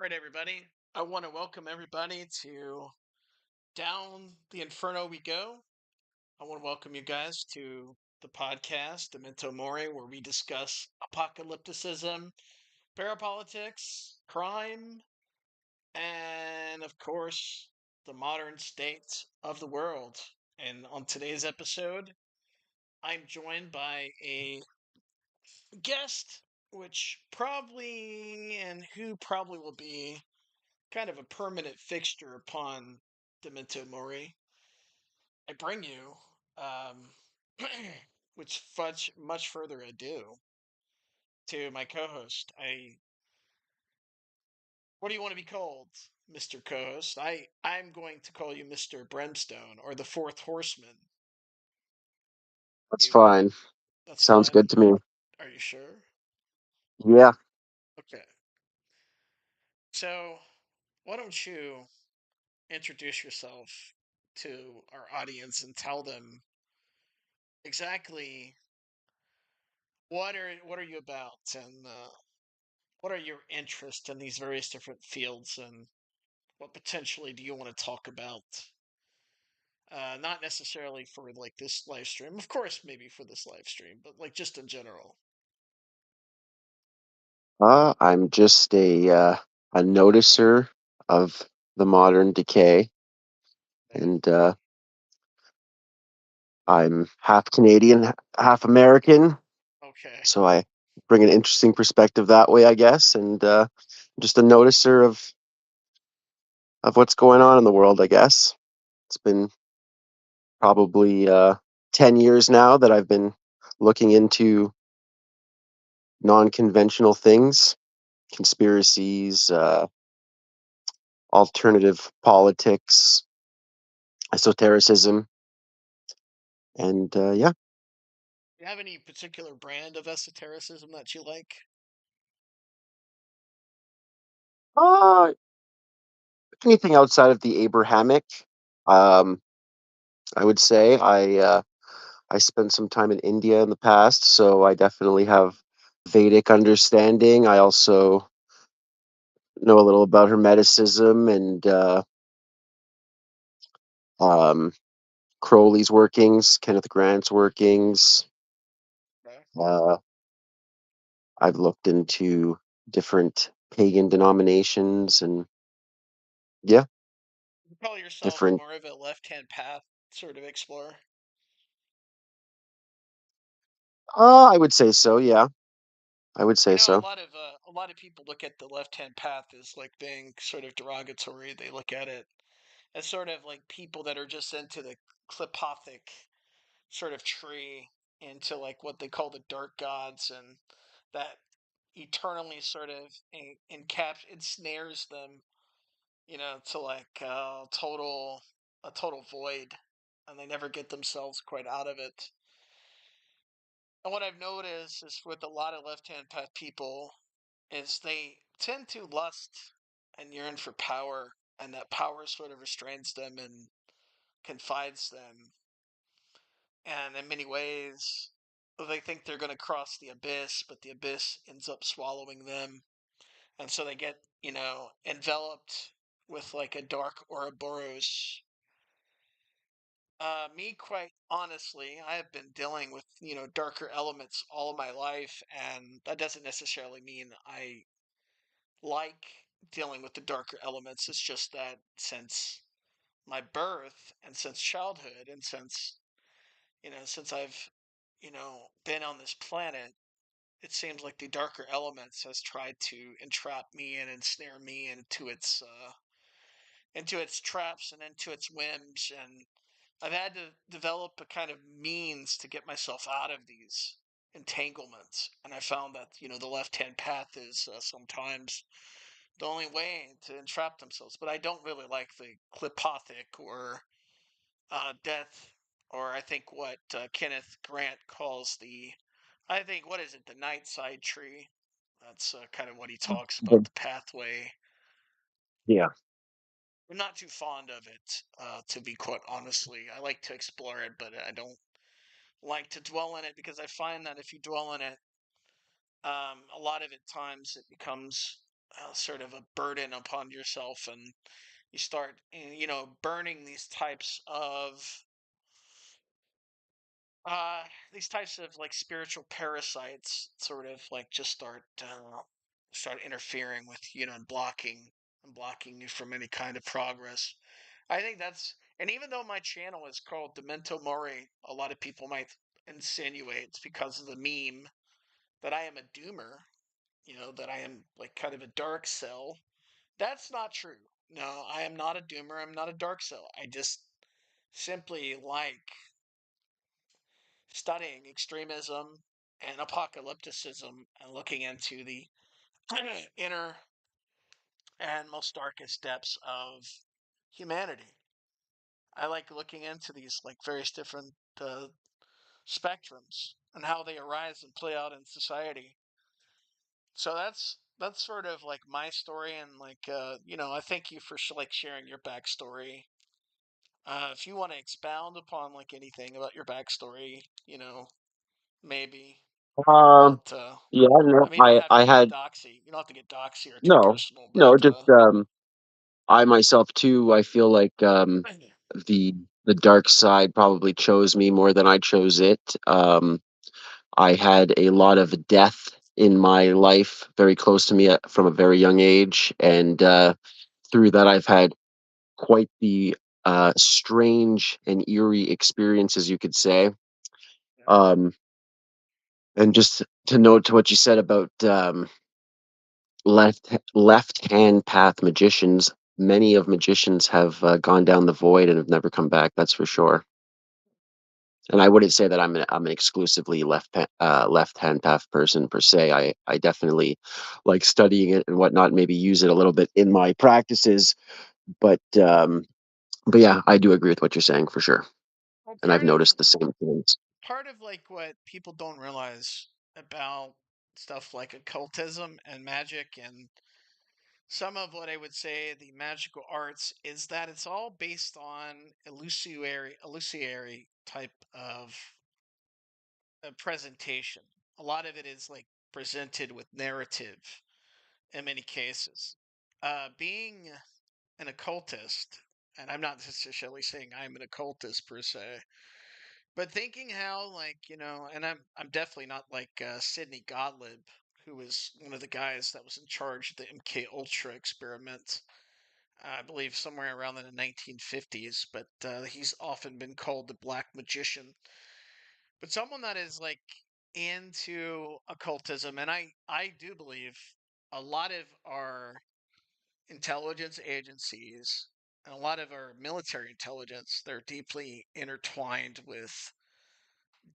Right, everybody. I want to welcome everybody to Down the Inferno We Go. I want to welcome you guys to the podcast, Memento Mori, where we discuss apocalypticism, parapolitics, crime, and of course, the modern state of the world. And on today's episode, I'm joined by a guest, which probably and who probably will be kind of a permanent fixture upon Demento Mori. I bring you, um, which much further ado, to my co-host. What do you want to be called, Mr. Co-host? I'm going to call you Mr. Brimstone or the Fourth Horseman. That's You, fine. that's Sounds fine. good to me. Are you sure? Yeah. Okay. So, why don't you introduce yourself to our audience and tell them exactly what are you about and what are your interests in these various different fields and what potentially do you want to talk about? Not necessarily for like this live stream, of course, maybe for this live stream, but like just in general. I'm just a noticer of the modern decay, Okay. and I'm half Canadian, half American, Okay. so I bring an interesting perspective that way, I guess. And just a noticer of what's going on in the world, I guess. It's been probably 10 years now that I've been looking into non-conventional things, conspiracies, alternative politics, esotericism, and yeah. Do you have any particular brand of esotericism that you like? Uh, Anything outside of the Abrahamic, um, I would say. I spent some time in India in the past, so I definitely have Vedic understanding. I also know a little about Hermeticism and um, Crowley's workings, Kenneth Grant's workings. Okay. Uh, I've looked into different pagan denominations and yeah, You call yourself different. more of a left-hand path sort of explorer. I would say so. Yeah, I would I say know so. a lot of people look at the left-hand path as like being sort of derogatory. They look at it as sort of like people that are just into the clipothic sort of tree, into like what they call the dark gods, and that eternally sort of ensnares them, to like a total void, and they never get themselves quite out of it. And what I've noticed is with a lot of left-hand path people is they tend to lust and yearn for power, and that power sort of restrains them and confines them. And in many ways, they think they're going to cross the abyss, but the abyss ends up swallowing them. And so they get, enveloped with like a dark Ouroboros. Me, quite honestly, I have been dealing with, darker elements all of my life. And that doesn't necessarily mean I like dealing with the darker elements. It's just that since my birth and since childhood and since I've, been on this planet, it seems like the darker elements has tried to entrap me and ensnare me into its traps and into its whims, and I've had to develop a kind of means to get myself out of these entanglements. And I found that the left hand path is sometimes the only way to entrap themselves. But I don't really like the clipothic or death, or I think what Kenneth Grant calls I think, what is it, the night side tree? That's kind of what he talks about, But the pathway. yeah, I'm not too fond of it, to be quite honestly. I like to explore it, but I don't like to dwell in it because I find that if you dwell in it, a lot of it times it becomes sort of a burden upon yourself, and you start, burning uh these types of like spiritual parasites, sort of like just start interfering with, and blocking you from any kind of progress. I think that's, and even though my channel is called Demento Mori, a lot of people might insinuate it's because of the meme that I am a doomer, that I am like kind of a dark cell. That's not true. No, I am not a doomer. I'm not a dark cell. I just simply like studying extremism and apocalypticism and looking into the inner and most darkest depths of humanity. I like looking into these like various different spectrums and how they arise and play out in society. So that's sort of like my story, and like I thank you for like sharing your backstory. If you want to expound upon like anything about your backstory, maybe, Um, but yeah, no, I mean, you don't have to I get had doxy. You don't have to get doxy or too no, personal, but no, just I myself too. I feel like the the dark side probably chose me more than I chose it. I had a lot of death in my life, very close to me from a very young age, and through that, I've had quite the strange and eerie experiences, you could say. Um, and just to note to what you said about left hand path magicians, many of magicians have gone down the void and have never come back. That's for sure. And I wouldn't say that I'm an exclusively left hand path person per se. I definitely like studying it and whatnot. Maybe use it a little bit in my practices, but yeah, I do agree with what you're saying for sure. well, And I've noticed the same things. part of like what people don't realize about stuff like occultism and magic and some of what I would say the magical arts is that it's all based on illusory type of presentation. A lot of it is like presented with narrative in many cases. Being an occultist, and I'm not necessarily saying I'm an occultist per se, but thinking how like, and I'm definitely not like Sidney Gottlieb, who was one of the guys that was in charge of the MK Ultra experiment. I believe somewhere around in the 1950s, but he's often been called the Black Magician. But someone that is like into occultism, and I do believe a lot of our intelligence agencies and a lot of our military intelligence, they're deeply intertwined with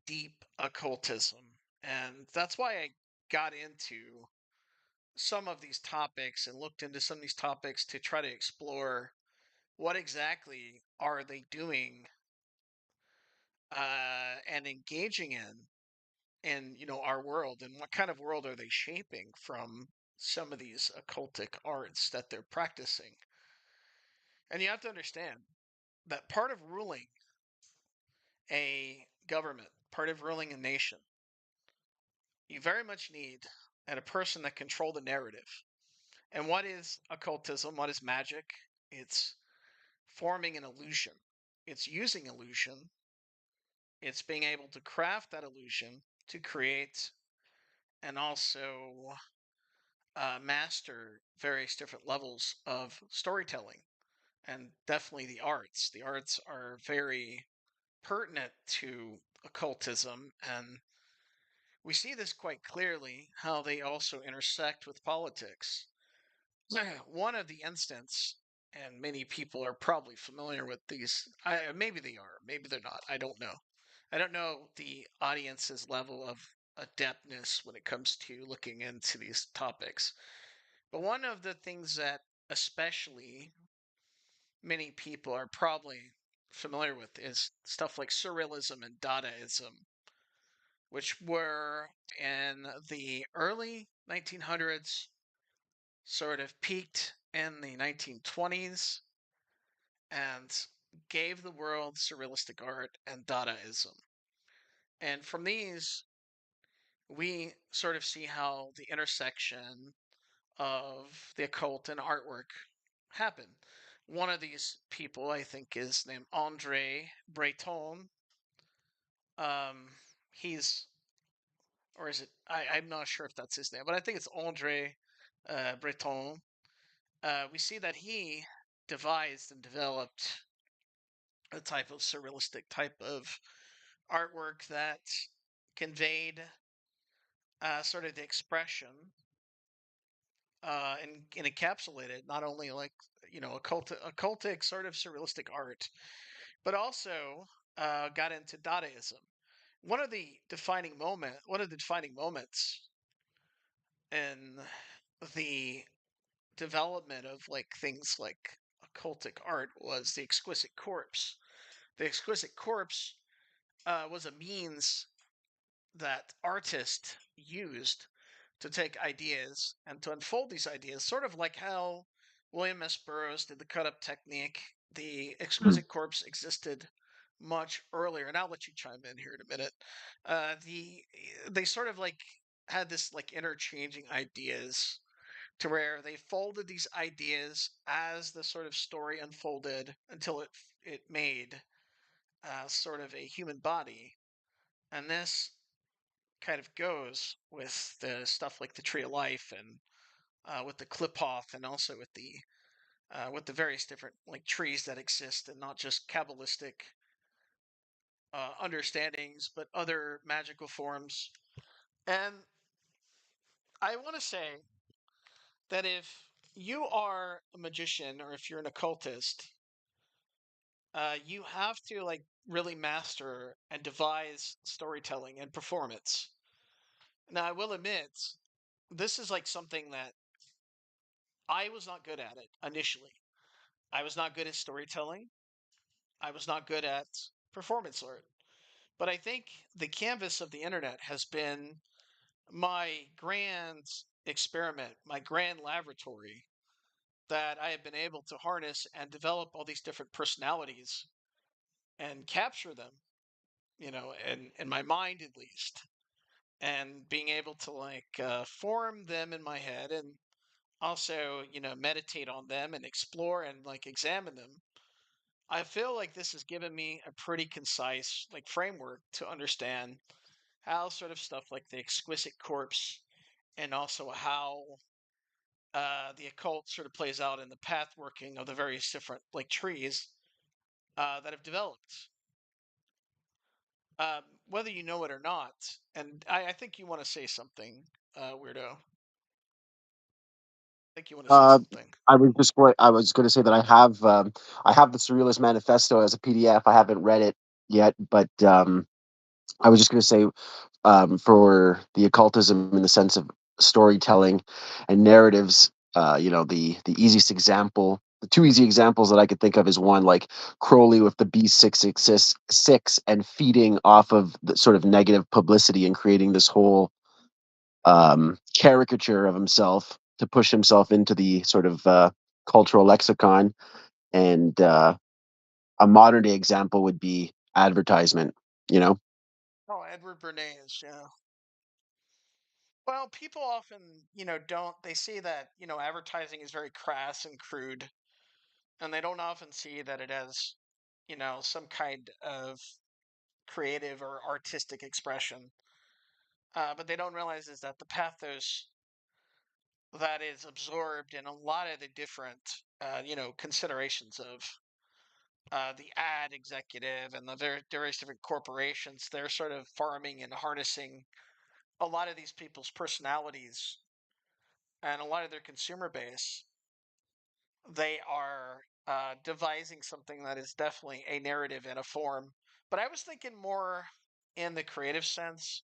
deep occultism. And that's why I got into some of these topics and looked into some of these topics to try to explore what exactly are they doing and engaging in our world, and what kind of world are they shaping from some of these occultic arts that they're practicing. And you have to understand that part of ruling a government, part of ruling a nation, you very much need a person that control the narrative. And what is occultism? What is magic? It's forming an illusion. It's using illusion. It's being able to craft that illusion to create and also master various different levels of storytelling, and definitely the arts. The arts are very pertinent to occultism, and we see this quite clearly how they also intersect with politics. One of the instances, and many people are probably familiar with these. Maybe they are, maybe they're not. I don't know. I don't know the audience's level of adeptness when it comes to looking into these topics. But one of the things that especially many people are probably familiar with is stuff like surrealism and Dadaism, which were in the early 1900s, sort of peaked in the 1920s, and gave the world surrealistic art and Dadaism. And from these, we sort of see how the intersection of the occult and artwork happen. One of these people, I think, is named Andre Breton. Um, he's, or is it? I'm not sure if that's his name, but I think it's Andre Breton. We see that he devised and developed a type of surrealistic type of artwork that conveyed sort of the expression and encapsulated not only like occultic sort of surrealistic art, but also got into Dadaism. One of the defining moments in the development of like things like occultic art was the exquisite corpse. The exquisite corpse was a means that artists used to take ideas and to unfold these ideas, sort of like how William S. Burroughs did the cut up technique. The exquisite corpse existed much earlier, and I'll let you chime in here in a minute. They sort of like had this like interchanging ideas to where they folded these ideas as the sort of story unfolded until it made sort of a human body, and this kind of goes with the stuff like the Tree of Life and with the Klipoth and also with the various different like trees that exist and not just Kabbalistic understandings but other magical forms. And I want to say that if you are a magician or if you're an occultist, you have to like really master and devise storytelling and performance. Now, I will admit, this is like something that I was not good at it initially. I was not good at storytelling. I was not good at performance art. But I think the canvas of the internet has been my grand experiment, my grand laboratory that I have been able to harness and develop all these different personalities and capture them, in my mind at least, and being able to like form them in my head and also, meditate on them and explore and like examine them. I feel like this has given me a pretty concise like framework to understand how sort of stuff like the exquisite corpse and also how the occult sort of plays out in the path working of the various different like trees that have developed, whether you know it or not. And I think you want to say something, weirdo. I think you want to say Uh, something. I was going to say that I have the Surrealist Manifesto as a PDF. I haven't read it yet, but I was just going to say, for the occultism in the sense of storytelling and narratives, the easiest example, the two easy examples that I could think of is one like Crowley with the B666 and feeding off of the sort of negative publicity and creating this whole caricature of himself to push himself into the sort of cultural lexicon. And a modern day example would be advertisement. You know, Oh, Edward Bernays, yeah. Well, people often, don't they see that, advertising is very crass and crude, and they don't often see that it has, some kind of creative or artistic expression. But they don't realize is that the pathos that is absorbed in a lot of the different, considerations of the ad executive and the various different corporations, they're sort of farming and harnessing a lot of these people's personalities and a lot of their consumer base. They are devising something that is definitely a narrative and a form. But I was thinking more in the creative sense,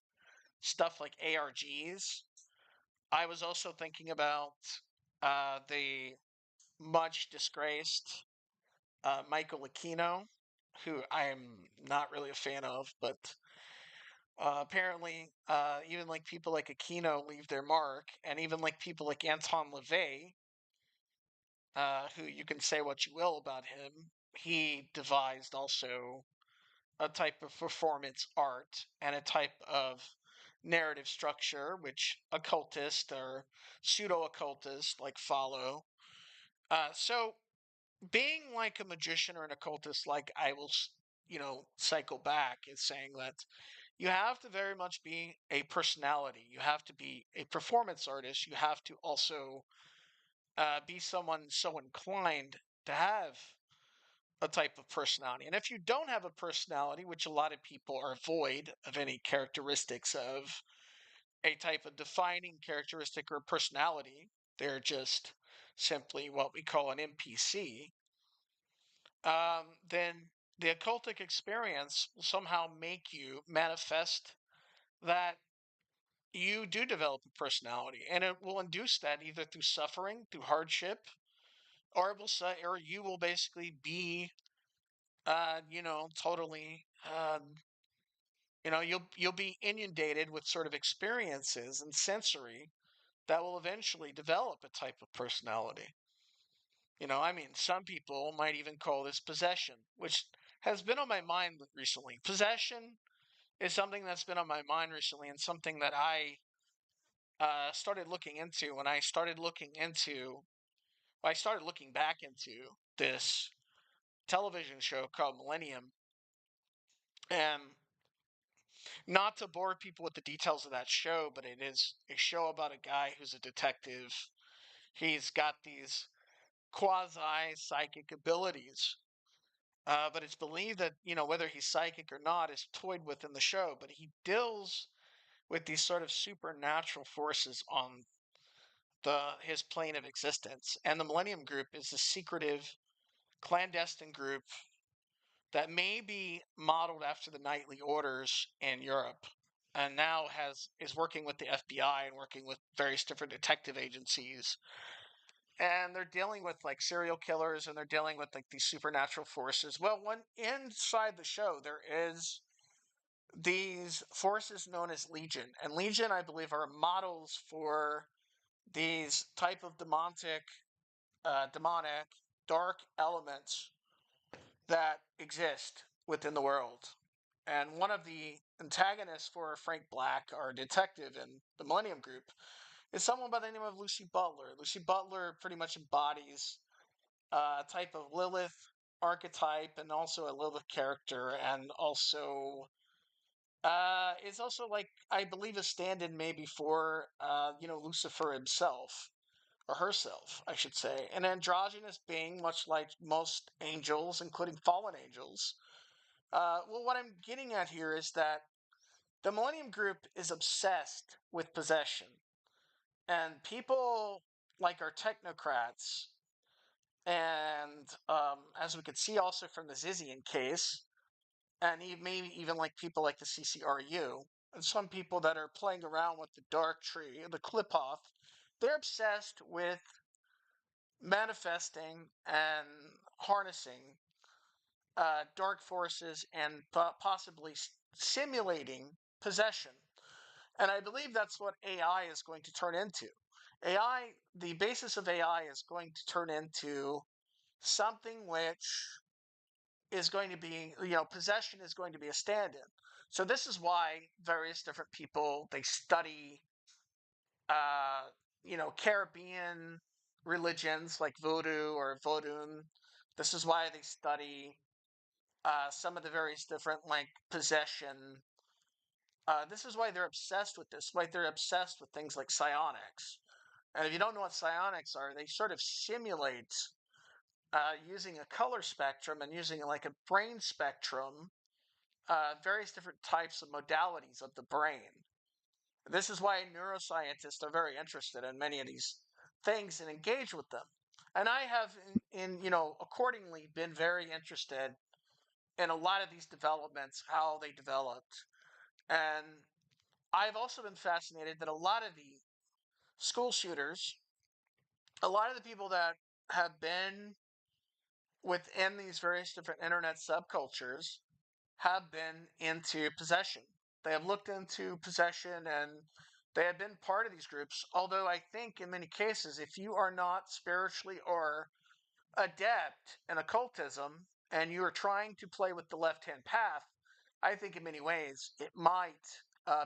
stuff like ARGs. I was also thinking about the much disgraced Michael Aquino, who I am not really a fan of, but apparently, even like people like Aquino leave their mark, and even like people like Anton LaVey, who you can say what you will about him, he devised also a type of performance art and a type of narrative structure, which occultists or pseudo occultists like follow. So being like a magician or an occultist, like I will, cycle back, is saying that you have to very much be a personality. You have to be a performance artist. You have to also be someone so inclined to have a type of personality. And if you don't have a personality, which a lot of people are void of any characteristics of a type of defining characteristic or personality, they're just simply what we call an NPC, then the occultic experience will somehow make you manifest that you do develop a personality, and it will induce that either through suffering, through hardship, or it will say, or you will basically be, totally, you'll be inundated with sort of experiences and sensory that will eventually develop a type of personality. I mean, some people might even call this possession, which has been on my mind recently. Possession is something that's been on my mind recently, and something that I started looking into when I started looking back into this television show called Millennium. And not to bore people with the details of that show, but it is a show about a guy who's a detective. He's got these quasi psychic abilities. But it's believed that, whether he's psychic or not is toyed with in the show, but he deals with these sort of supernatural forces on his plane of existence. And the Millennium Group is a secretive, clandestine group that may be modeled after the Nightly Orders in Europe, and now is working with the FBI and working with various different detective agencies. And they're dealing with like serial killers, and they're dealing with like these supernatural forces. Well, when inside the show there is these forces known as Legion, and Legion, I believe, are models for these type of demonic, dark elements that exist within the world. And one of the antagonists for Frank Black, our detective in the Millennium Group, is someone by the name of Lucy Butler. Lucy Butler pretty much embodies a type of Lilith archetype and also a Lilith character, and also is also, like, I believe, a stand-in maybe for Lucifer himself, or herself, I should say, an androgynous being, much like most angels, including fallen angels. Well, what I'm getting at here is that the Millennium Group is obsessed with possession, and people like our technocrats, and as we could see also from the Zizian case, and maybe even like people like the CCRU, and some people that are playing around with the dark tree, the Klipoth, they're obsessed with manifesting and harnessing dark forces and possibly simulating possession. And I believe that's what AI is going to turn into. The basis of AI is going to turn into something which is going to be, possession is going to be a stand in. So this is why various different people, they study, uh, Caribbean religions like voodoo or vodun. This is why they study some of the various different, like, possession. This is why they're obsessed with this. Why they're obsessed with things like psionics. And if you don't know what psionics are, they sort of simulate using a color spectrum and using like a brain spectrum, various different types of modalities of the brain. This is why neuroscientists are very interested in many of these things and engage with them. And I have, accordingly, been very interested in a lot of these developments, how they developed. And I've also been fascinated that a lot of the school shooters, a lot of the people that have been within these various different internet subcultures have been into possession. They have looked into possession, and they have been part of these groups. Although I think in many cases, if you are not spiritually or adept in occultism and you are trying to play with the left hand path, I think in many ways it might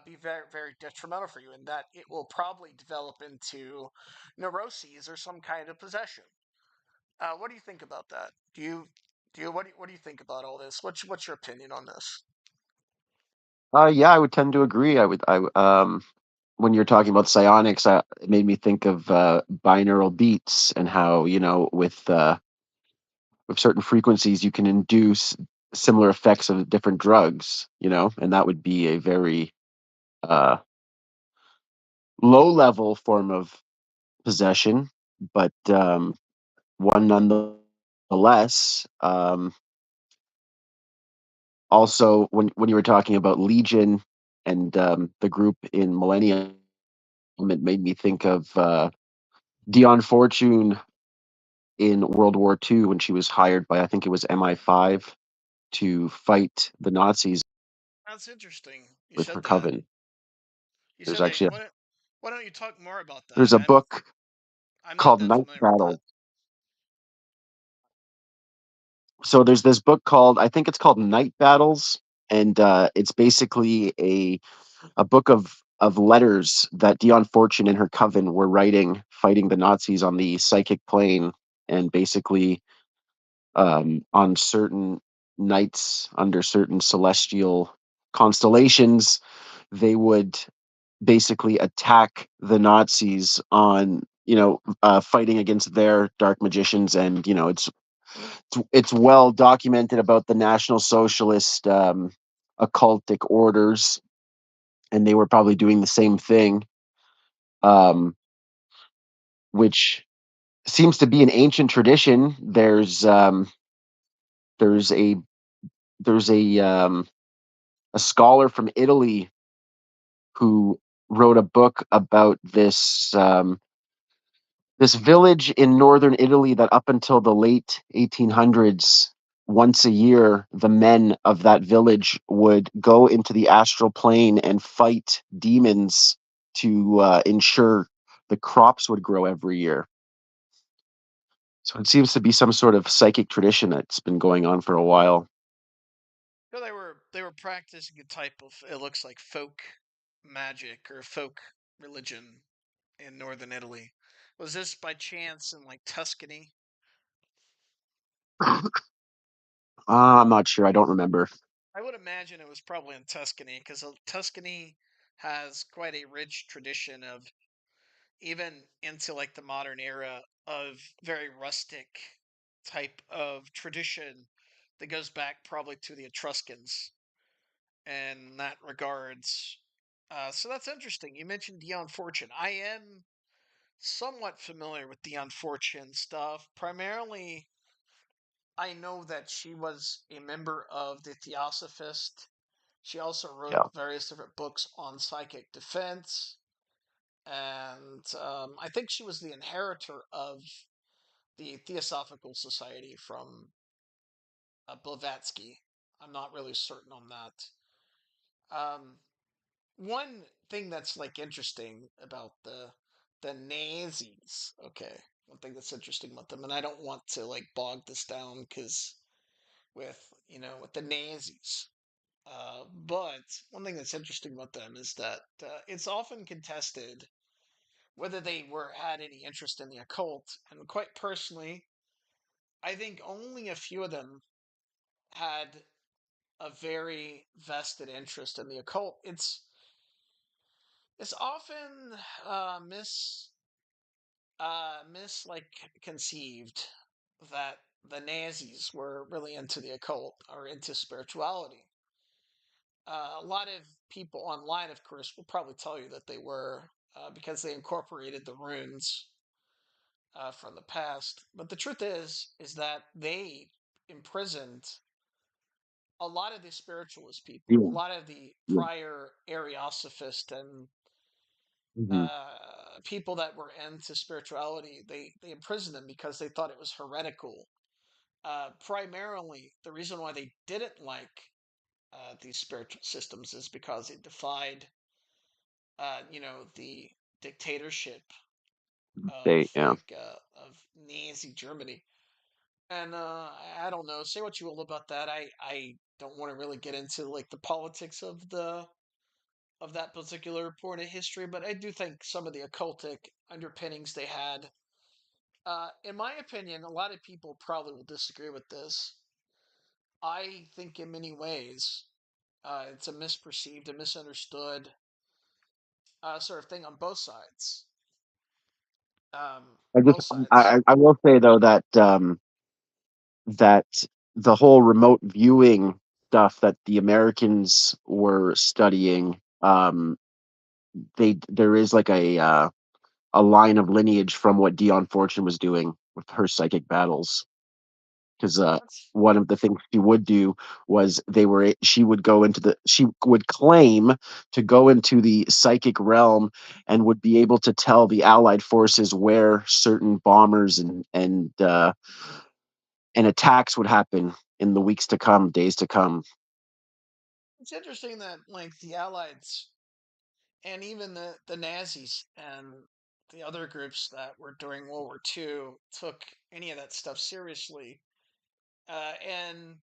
be very, very detrimental for you, and that it will probably develop into neuroses or some kind of possession. What do you think about that? What do you think about all this? What's your opinion on this? Yeah, I would tend to agree. When you're talking about psionics, it made me think of binaural beats and how, with certain frequencies you can induce similar effects of different drugs, and that would be a very uh, low level form of possession, but one nonetheless. Also, when you were talking about Legion and the group in Millennium, it made me think of Dion Fortune in World War II when she was hired by, I think it was MI5, to fight the Nazis That's interesting. You with said her that. coven. You There's said that. actually Why don't you talk more about there's that? a book I'm not called that Night familiar with that. Battles. So there's this book called, I think it's called Night Battles, and it's basically a book of letters that Dion Fortune and her coven were writing, fighting the Nazis on the psychic plane, and basically on certain nights under certain celestial constellations, they would basically attack the Nazis on fighting against their dark magicians, and it's well documented about the National Socialist occultic orders, and they were probably doing the same thing, um, which seems to be an ancient tradition. There's a scholar from Italy who wrote a book about this village in northern Italy that up until the late 1800s, once a year, the men of that village would go into the astral plane and fight demons to ensure the crops would grow every year. So it seems to be some sort of psychic tradition that's been going on for a while. So they were practicing a type of, it looks like, folk magic or folk religion in northern Italy. Was this by chance in like Tuscany? I'm not sure. I don't remember. I would imagine it was probably in Tuscany because Tuscany has quite a rich tradition of, even into like the modern era, of very rustic type of tradition that goes back probably to the Etruscans in that regards. So that's interesting. You mentioned Dion Fortune. I am somewhat familiar with Dion Fortune stuff. Primarily, I know that she was a member of the Theosophist. She also wrote Yeah. various different books on psychic defense. And I think she was the inheritor of the Theosophical Society from Blavatsky. I'm not really certain on that. Um, One thing that's like interesting about the Nazis, okay, one thing that's interesting about them, and I don't want to like bog this down because with with the Nazis, but one thing that's interesting about them is that it's often contested whether they were had any interest in the occult, and quite personally, I think only a few of them had a very vested interest in the occult. It's often mis like conceived that the Nazis were really into the occult or into spirituality. A lot of people online, of course, will probably tell you that they were, because they incorporated the runes from the past. But the truth is that they imprisoned a lot of the spiritualist people, a Yeah. lot of the Yeah. prior Ariosophists and Hmm. people that were into spirituality. They imprisoned them because they thought it was heretical. Primarily, the reason why they didn't like these spiritual systems is because it defied, the dictatorship of Yeah. of Nazi Germany. And I don't know. Say what you will about that. I don't want to really get into like the politics of of that particular point of history, but I do think some of the occultic underpinnings they had. In my opinion, a lot of people probably will disagree with this. I think in many ways, it's a misperceived and misunderstood sort of thing on both sides. I just Both sides. I will say though that that the whole remote viewing stuff that the Americans were studying, there is like a line of lineage from what Dion Fortune was doing with her psychic battles. Because That's one of the things she would do was she would go into she would claim to go into the psychic realm and would be able to tell the Allied forces where certain bombers and attacks would happen in the weeks to come, days to come. it's interesting that like the Allies and even the Nazis and the other groups that were during World War II took any of that stuff seriously. And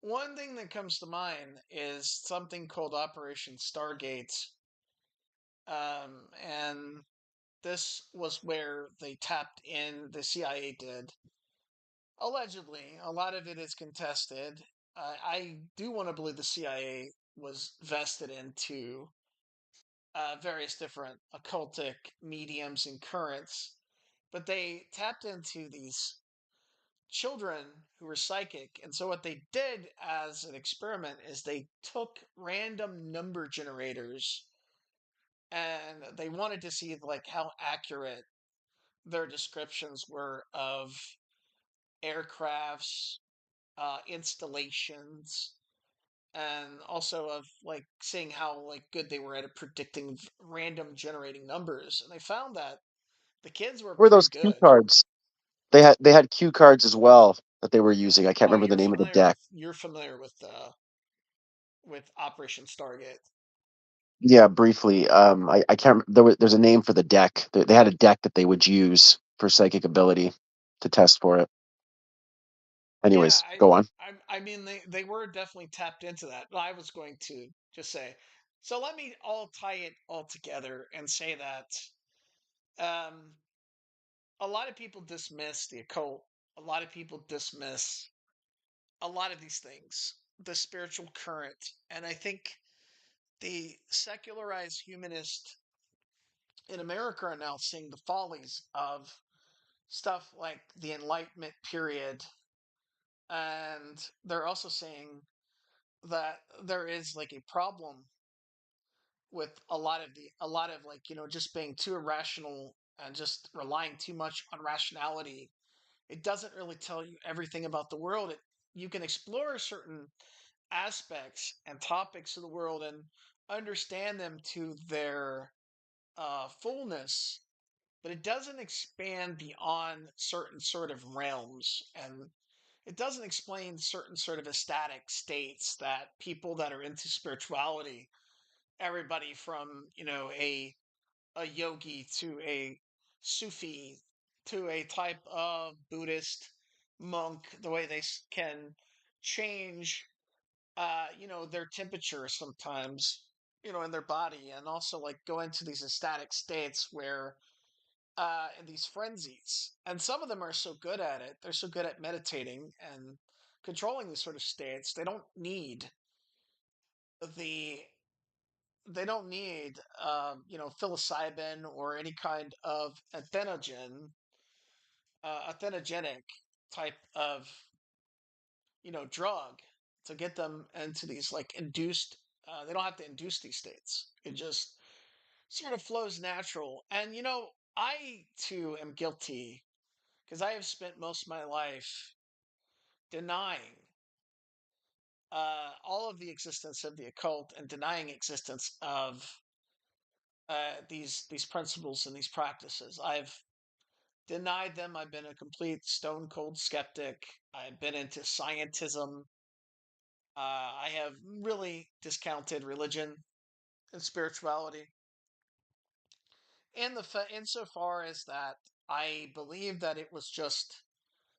one thing that comes to mind is something called Operation Stargate. And this was where they tapped in, the CIA did. Allegedly, a lot of it is contested. I do want to believe the CIA was vested into various different occultic mediums and currents, but they tapped into these children who were psychic. And so what they did as an experiment is they took random number generators and they wanted to see like how accurate their descriptions were of aircrafts, installations, and also of like seeing how like good they were at predicting random generating numbers. And they found that the kids were Were pretty those cue good. cards? They had cue cards as well that they were using. I can't Oh, remember the name of the deck. you're familiar with Operation Stargate. Yeah, briefly. I can't. There's a name for the deck. They had a deck that they would use for psychic ability to test for it. Yeah, Anyways, go on. I mean they were definitely tapped into that. I was going to just say, so let me all tie it all together and say that um, a lot of people dismiss the occult. A lot of people dismiss a lot of these things, the spiritual current, and I think the secularized humanist in America are now seeing the follies of stuff like the Enlightenment period, and they're also saying that there is like a problem with a lot of like just being too irrational and just relying too much on rationality. It doesn't really tell you everything about the world. You can explore certain aspects and topics of the world and understand them to their fullness, but it doesn't expand beyond certain sort of realms, and it doesn't explain certain sort of ecstatic states that people that are into spirituality, everybody from a yogi to a Sufi to a type of Buddhist monk, the way they can change their temperature sometimes, in their body, and also like go into these ecstatic states where in these frenzies. And some of them are so good at it. They're so good at meditating and controlling these sort of states. The they don't need psilocybin or any kind of athenogenic type of drug to get them into these like induced. They don't have to induce these states. It just sort of flows natural. And I too am guilty because I have spent most of my life denying all of the existence of the occult and denying existence of these principles and these practices. I've denied them. I've been a complete stone cold skeptic. I've been into scientism. I have really discounted religion and spirituality. And insofar as that, I believe that it was just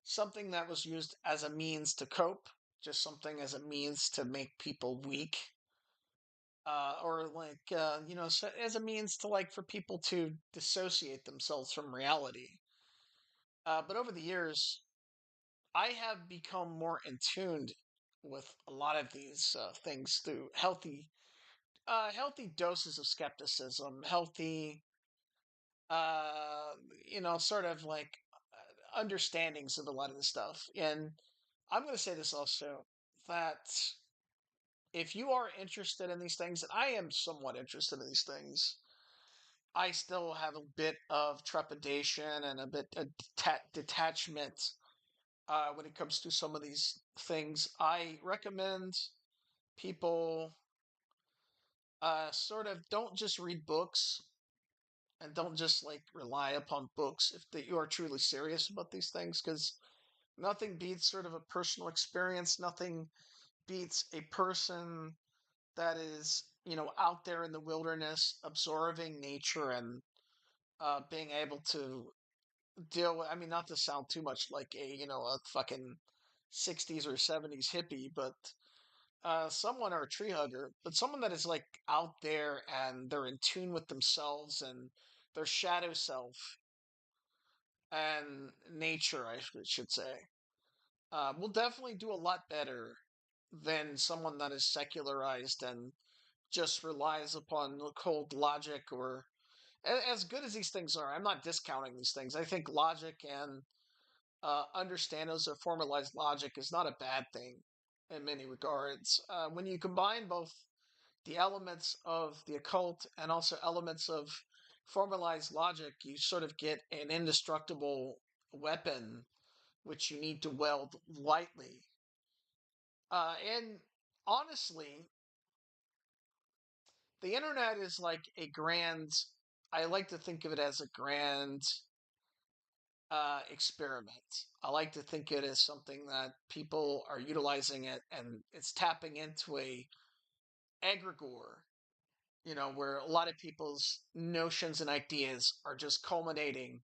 something that was used as a means to cope, just something as a means to make people weak. or like as a means to like for people to dissociate themselves from reality. But over the years, I have become more in tuned with a lot of these things through healthy doses of skepticism, healthy, uh, sort of like understandings of a lot of this stuff. And I'm going to say this also that if you are interested in these things, and I am somewhat interested in these things, I still have a bit of trepidation and a bit of detachment when it comes to some of these things. I recommend people sort of don't just read books and don't just like rely upon books if that you are truly serious about these things, because nothing beats sort of a personal experience. Nothing beats a person that is out there in the wilderness absorbing nature and being able to deal with, I mean, not to sound too much like a fucking 60s or 70s hippie, but someone, or a tree hugger, but someone that is like out there and they're in tune with themselves and their shadow self and nature, I should say, will definitely do a lot better than someone that is secularized and just relies upon cold logic. Or as good as these things are, I'm not discounting these things. I think logic and understandings of formalized logic is not a bad thing in many regards. When you combine both the elements of the occult and also elements of formalized logic, you sort of get an indestructible weapon which you need to weld lightly. And honestly, the internet is like a grand, I like to think of it as a grand experiment. I like to think it as something that people are utilizing it and it's tapping into a egregore, where a lot of people's notions and ideas are just culminating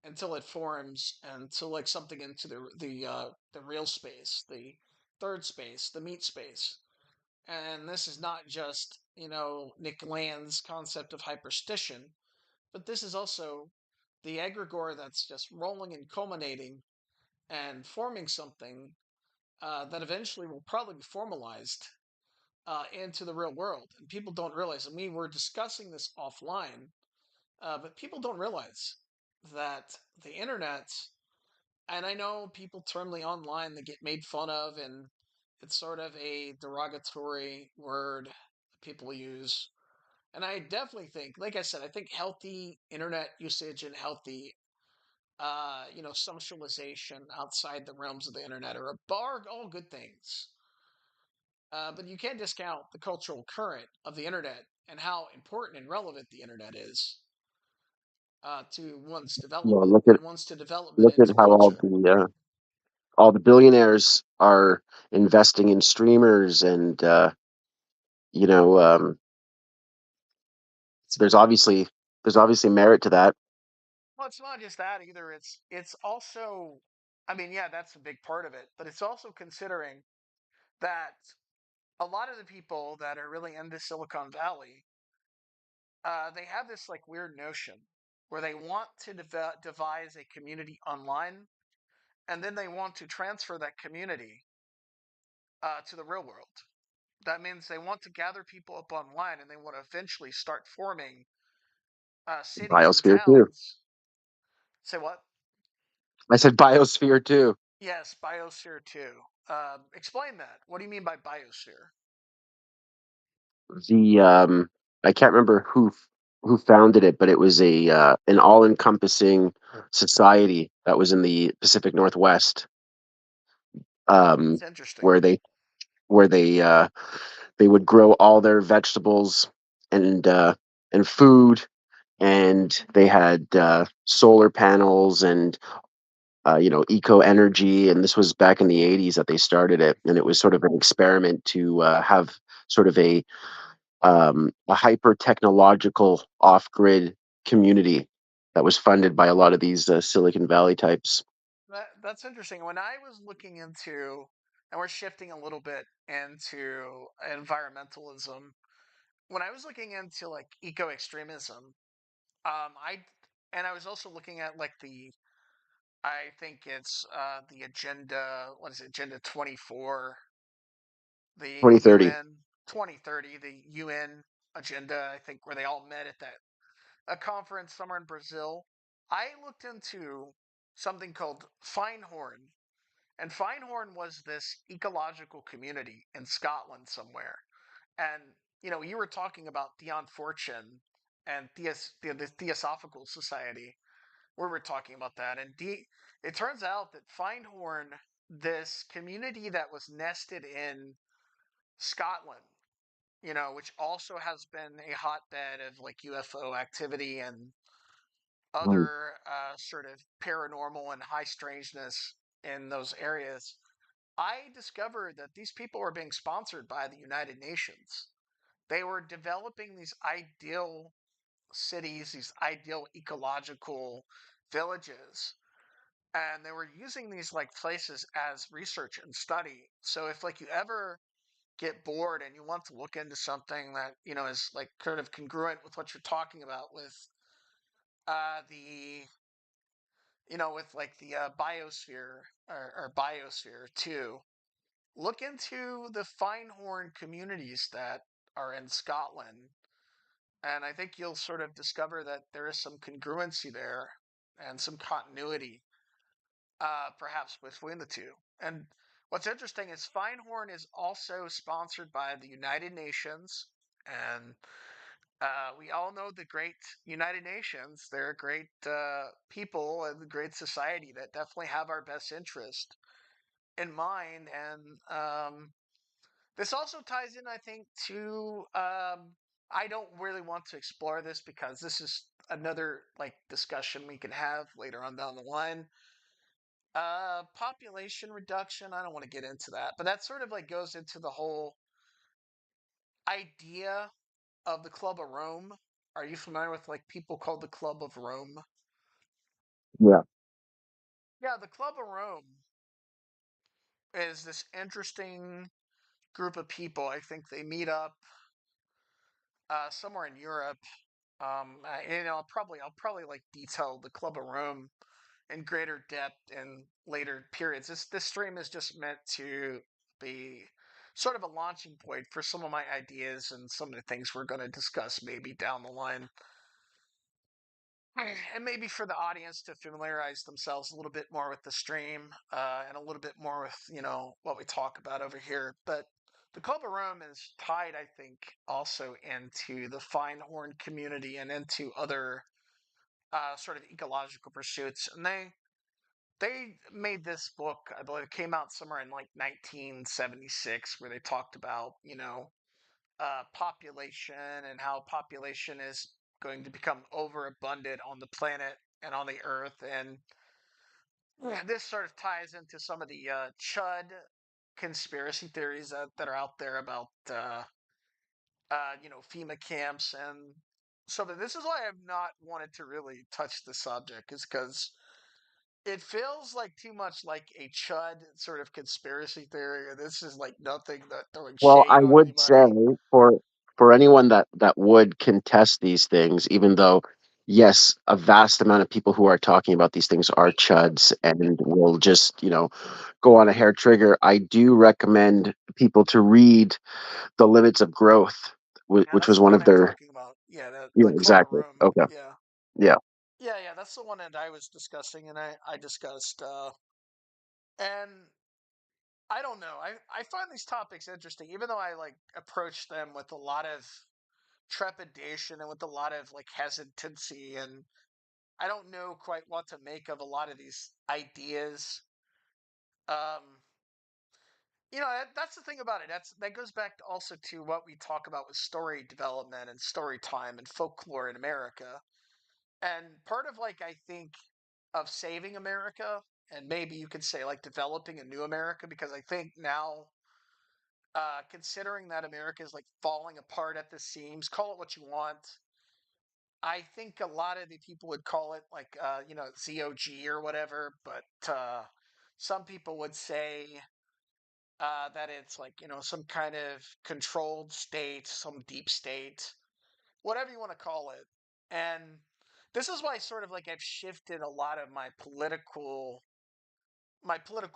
until it forms until like something into the real space, the third space, the meat space. And this is not just, Nick Land's concept of hyperstition, but this is also the egregore that's just rolling and culminating and forming something that eventually will probably be formalized into the real world. And people don't realize, and we were discussing this offline, but people don't realize that the internet, and I know people termly online that get made fun of, and it's sort of a derogatory word that people use. And I definitely think, like I said, I think healthy internet usage and healthy, socialization outside the realms of the internet are all good things. But you can't discount the cultural current of the internet and how important and relevant the internet is to one's Well, development and one's to development look at into how culture. all the billionaires are investing in streamers, and you know, so there's obviously merit to that. Well, it's not just that either. It's also, I mean, yeah, that's a big part of it, but it's also considering that a lot of the people that are really into Silicon Valley, they have this like weird notion where they want to devise a community online, and then they want to transfer that community to the real world. That means they want to gather people up online, and they want to eventually start forming cities and Biosphere too. towns. Say what? I said biosphere too. Yes, biosphere too. Explain that. What do you mean by biosphere? The I can't remember who founded it, but it was a an all-encompassing society that was in the Pacific Northwest, It's um, interesting. where they would grow all their vegetables and food, and they had solar panels and eco energy. And this was back in the 80s that they started it, and it was sort of an experiment to have sort of a hyper technological off grid community that was funded by a lot of these Silicon Valley types. That's interesting. When I was looking into, and we're shifting a little bit into environmentalism, when I was looking into like eco extremism, I and I was also looking at like the I think it's the agenda. What is it? Agenda 24, the 2030. UN 2030, the UN agenda. I think where they all met at that a conference somewhere in Brazil. I looked into something called Feinhorn, and Feinhorn was this ecological community in Scotland somewhere. And you were talking about Dion Fortune and the Theosophical Society. We were talking about that, and it turns out that Feinhorn, this community that was nested in Scotland, which also has been a hotbed of like UFO activity and Mhm. other sort of paranormal and high strangeness in those areas. I discovered that these people were being sponsored by the United Nations. They were developing these ideal cities, these ideal ecological villages, and they were using these like places as research and study. So if like you ever get bored and you want to look into something that is like kind of congruent with what you're talking about with the with like the biosphere or biosphere too, look into the Feinhorn communities that are in Scotland, and I think you'll sort of discover that there is some congruency there and some continuity, perhaps between the two. And what's interesting is Feinhorn is also sponsored by the United Nations, and we all know the great United Nations. They're a great people and a great society that definitely have our best interest in mind. And this also ties in, I think, to I don't really want to explore this because this is another like discussion we can have later on down the line. Population reduction. I don't want to get into that, but that sort of like goes into the whole idea of the Club of Rome. Are you familiar with like people called the Club of Rome? Yeah. Yeah, the Club of Rome is this interesting group of people. I think they meet up somewhere in Europe. I'll probably like detail the Club of Rome in greater depth in later periods. This stream is just meant to be sort of a launching point for some of my ideas and some of the things we're going to discuss maybe down the line. And maybe for the audience to familiarize themselves a little bit more with the stream and a little bit more with what we talk about over here. But the Club of Rome is tied, I think, also into the Feinhorn community and into other sort of ecological pursuits. And they made this book, I believe it came out somewhere in like 1976, where they talked about population and how population is going to become overabundant on the planet and on the earth. And this sort of ties into some of the chud conspiracy theories that are out there about FEMA camps. And so this is why I've not wanted to really touch the subject, is because it feels like too much like a chud sort of conspiracy theory. This is like nothing that throwing Well, I shade on would say anybody. for anyone that would contest these things, even though yes, a vast amount of people who are talking about these things are chuds and will just, go on a hair trigger, I do recommend people to read The Limits of Growth, Yeah, which that's was the one one of I'm their. talking about. Yeah, Yeah, the Club of exactly. Rome. Okay. Yeah. Yeah. Yeah, that's the one that I was discussing and I discussed. And I don't know. I find these topics interesting, even though I like approach them with a lot of trepidation and with a lot of like hesitancy, and I don't know quite what to make of a lot of these ideas. Um, that's the thing about it. That goes back also to what we talk about with story development and story time and folklore in America. And part of like I think of saving America, and maybe you could say like developing a new America, because I think now, considering that America is like falling apart at the seams, call it what you want. I think a lot of the people would call it like ZOG or whatever, but some people would say that it's like, some kind of controlled state, some deep state, whatever you want to call it. And this is why sort of like I've shifted a lot of my political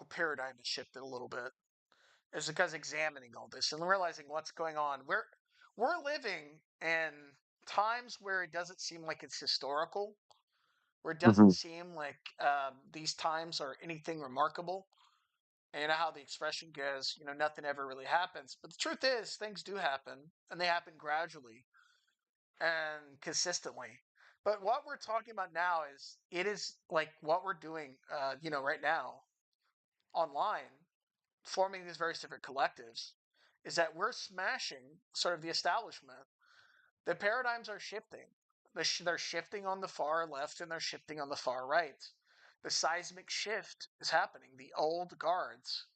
paradigm has shifted a little bit. Is because examining all this and realizing what's going on. We're living in times where it doesn't seem like it's historical, where it doesn't Hmm. seem like these times are anything remarkable. And you know how the expression goes, nothing ever really happens. But the truth is, things do happen, and they happen gradually and consistently. But what we're talking about now is it is like what we're doing, right now online, forming these various different collectives, is that we're smashing sort of the establishment. The paradigms are shifting. They're shifting on the far left and they're shifting on the far right. The seismic shift is happening. The old guards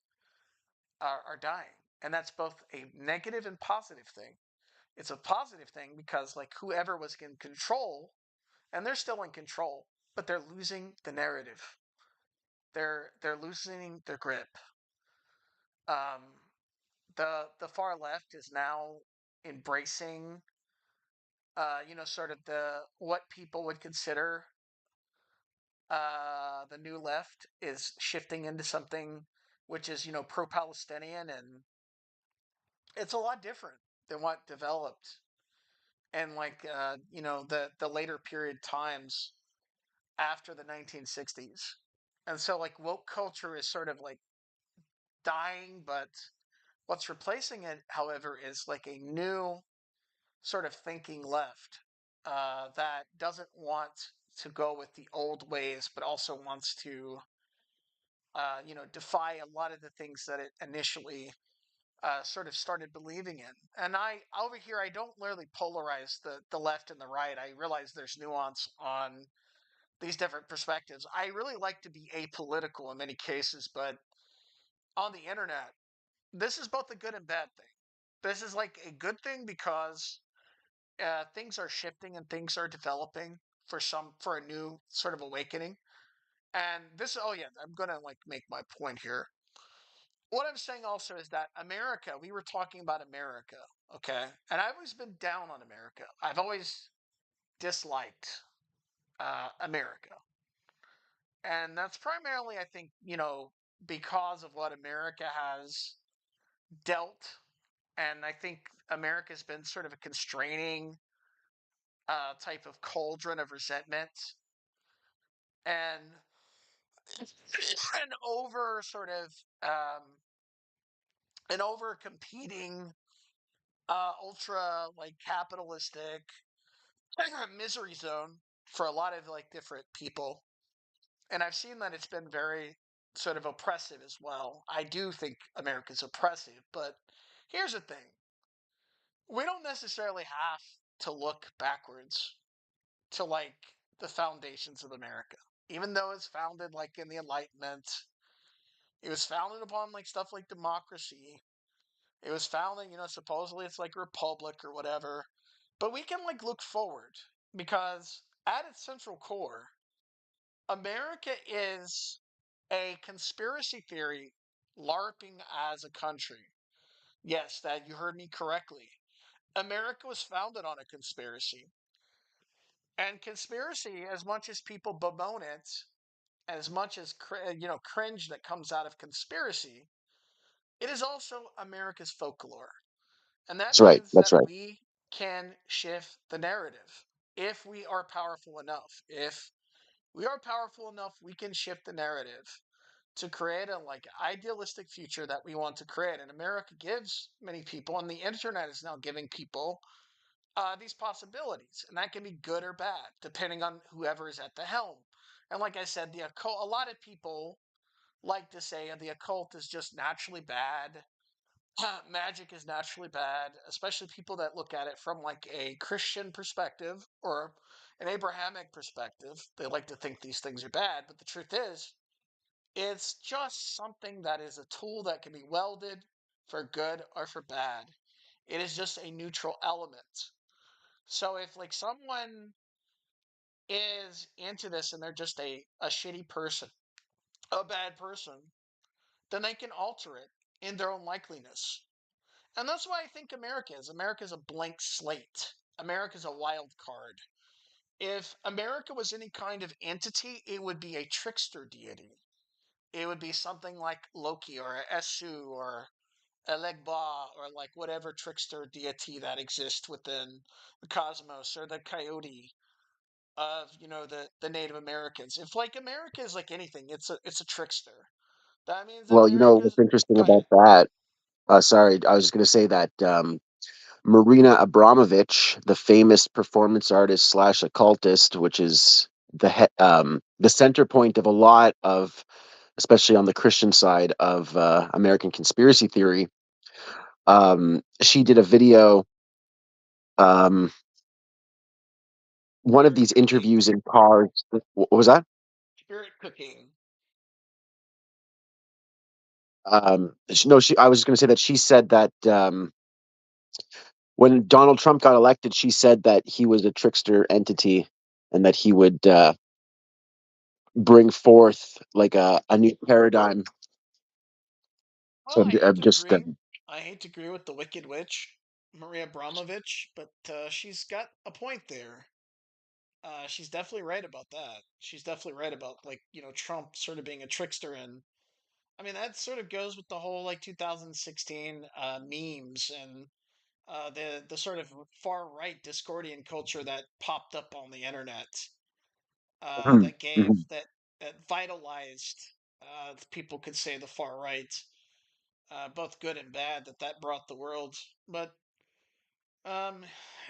are dying. And that's both a negative and positive thing. It's a positive thing because, like, whoever was in control, and they're still in control, but they're losing the narrative. They're losing their grip. Um, the far left is now embracing sort of the what people would consider the new left is shifting into something which is pro-Palestinian, and it's a lot different than what developed and like the later period times after the 1960s. And so like woke culture is sort of like dying, but what's replacing it, however, is like a new sort of thinking left that doesn't want to go with the old ways, but also wants to, defy a lot of the things that it initially sort of started believing in. And I over here, I don't really polarize the left and the right. I realize there's nuance on these different perspectives. I really like to be apolitical in many cases, but on the internet, this is both a good and bad thing. This is like a good thing because things are shifting and things are developing for a new sort of awakening. And this, oh yeah, I'm gonna like make my point here. What I'm saying also is that America, we were talking about America, okay? And I've always been down on America. I've always disliked America. And that's primarily, I think, because of what America has dealt. And I think America's been sort of a constraining type of cauldron of resentment and an over sort of an over competing ultra like capitalistic misery zone for a lot of like different people. And I've seen that it's been very sort of oppressive as well. I do think America's oppressive, but here's the thing. We don't necessarily have to look backwards to like the foundations of America. Even though it's founded like in the Enlightenment, it was founded upon like stuff like democracy. It was founded, supposedly it's like a republic or whatever. But we can like look forward because at its central core, America is a conspiracy theory LARPing as a country. Yes, that you heard me correctly. America was founded on a conspiracy. And conspiracy, as much as people bemoan it, as much as cringe that comes out of conspiracy, it is also America's folklore. And that That's right. means That's that right. we can shift the narrative if we are powerful enough. If we are powerful enough, we can shift the narrative to create a like idealistic future that we want to create. And America gives many people, and the internet is now giving people these possibilities, and that can be good or bad depending on whoever is at the helm. And like I said, the occult. A lot of people like to say the occult is just naturally bad. Magic is naturally bad, especially people that look at it from like a Christian perspective or an Abrahamic perspective. They like to think these things are bad, but the truth is, it's just something that is a tool that can be welded for good or for bad. It is just a neutral element. So if like someone is into this and they're just a shitty person, a bad person, then they can alter it in their own likeliness. And that's why I think America is. America is a blank slate. America is a wild card. If America was any kind of entity, it would be a trickster deity. It would be something like Loki or Eshu or Elegba or like whatever trickster deity that exists within the cosmos, or the coyote of the Native Americans. If like America is like anything, it's a trickster. That means that Well, you know America's. what's interesting Go ahead. about that? Sorry, I was just going to say that Marina Abramovich, the famous performance artist slash occultist, which is the center point of a lot of, especially on the Christian side of American conspiracy theory. She did a video, um, one of Spirit these cooking. interviews in cars. What was that? Spirit cooking. No, I was just going to say that she said that when Donald Trump got elected, she said that he was a trickster entity and that he would bring forth like a new paradigm. Well, So I hate I'm to just agree. I hate to agree with the Wicked Witch, Maria Abramovich, but she's got a point there. She's definitely right about that. She's definitely right about like Trump sort of being a trickster, and I mean that sort of goes with the whole like 2016 memes and the sort of far right Discordian culture that popped up on the internet Mhm, that gave mhm. that vitalized people could say the far right, both good and bad, that brought the world. But um,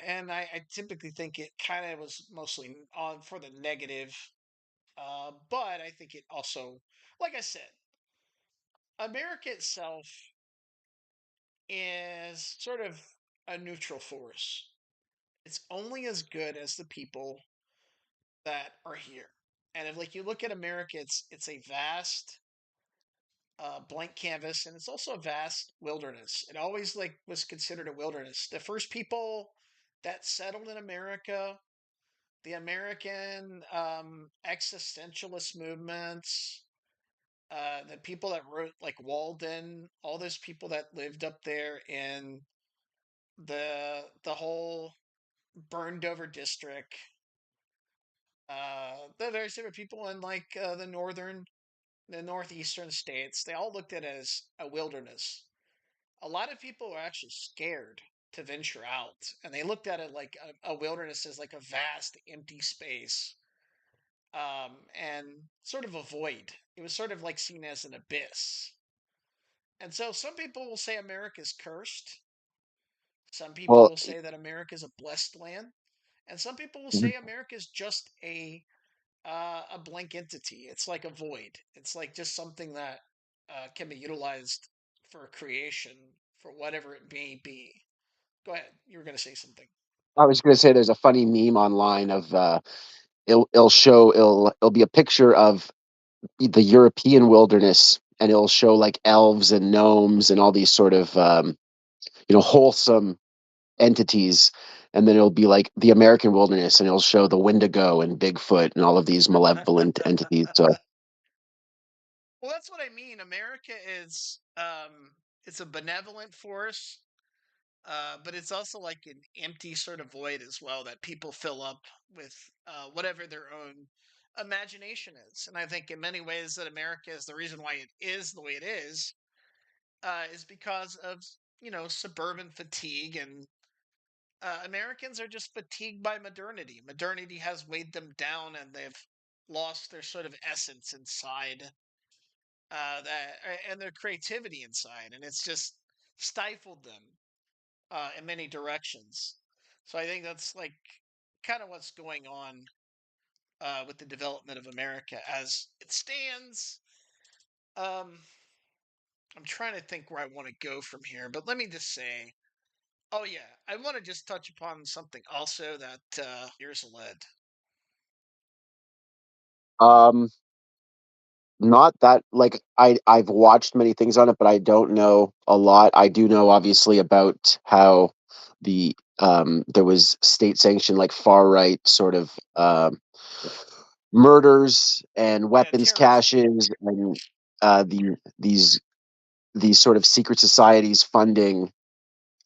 and I typically think it kind of was mostly on for the negative. But I think it also, like I said, America itself is sort of a neutral force. It's only as good as the people that are here. And if like you look at America, it's a vast blank canvas, and it's also a vast wilderness. It always like was considered a wilderness. The first people that settled in America, the American existentialist movements, the people that wrote like Walden, all those people that lived up there in the whole burned over district, the various different people in like the northeastern states, they all looked at it as a wilderness. A lot of people were actually scared to venture out, and they looked at it like a wilderness as like a vast empty space, and sort of a void. It was sort of like seen as an abyss. And so some people will say America's cursed. Some people Well, will say that America is a blessed land, and some people will mhm. say America is just a blank entity. It's like a void. It's like just something that can be utilized for creation for whatever it may be. Go ahead. You were going to say something. I was going to say there's a funny meme online of it'll be a picture of the European wilderness, and it'll show like elves and gnomes and all these sort of wholesome entities, and then it'll be like the American wilderness, and it'll show the Wendigo and Bigfoot and all of these malevolent entities. So Well, that's what I mean. America is it's a benevolent force, but it's also like an empty sort of void as well that people fill up with whatever their own imagination is. And I think in many ways that America is the reason why it is the way it is because of suburban fatigue, and Americans are just fatigued by modernity. Modernity has weighed them down, and they've lost their sort of essence inside and their creativity inside, and it's just stifled them in many directions. So I think that's like kind of what's going on with the development of America as it stands. Um, I'm trying to think where I want to go from here, but let me just say, oh yeah, I want to just touch upon something also that years led. um not that, like, I've watched many things on it, but I don't know a lot. I do know obviously about how there was state sanctioned like far right sort of murders and Yeah, weapons terrorism. caches and these these sort of secret societies funding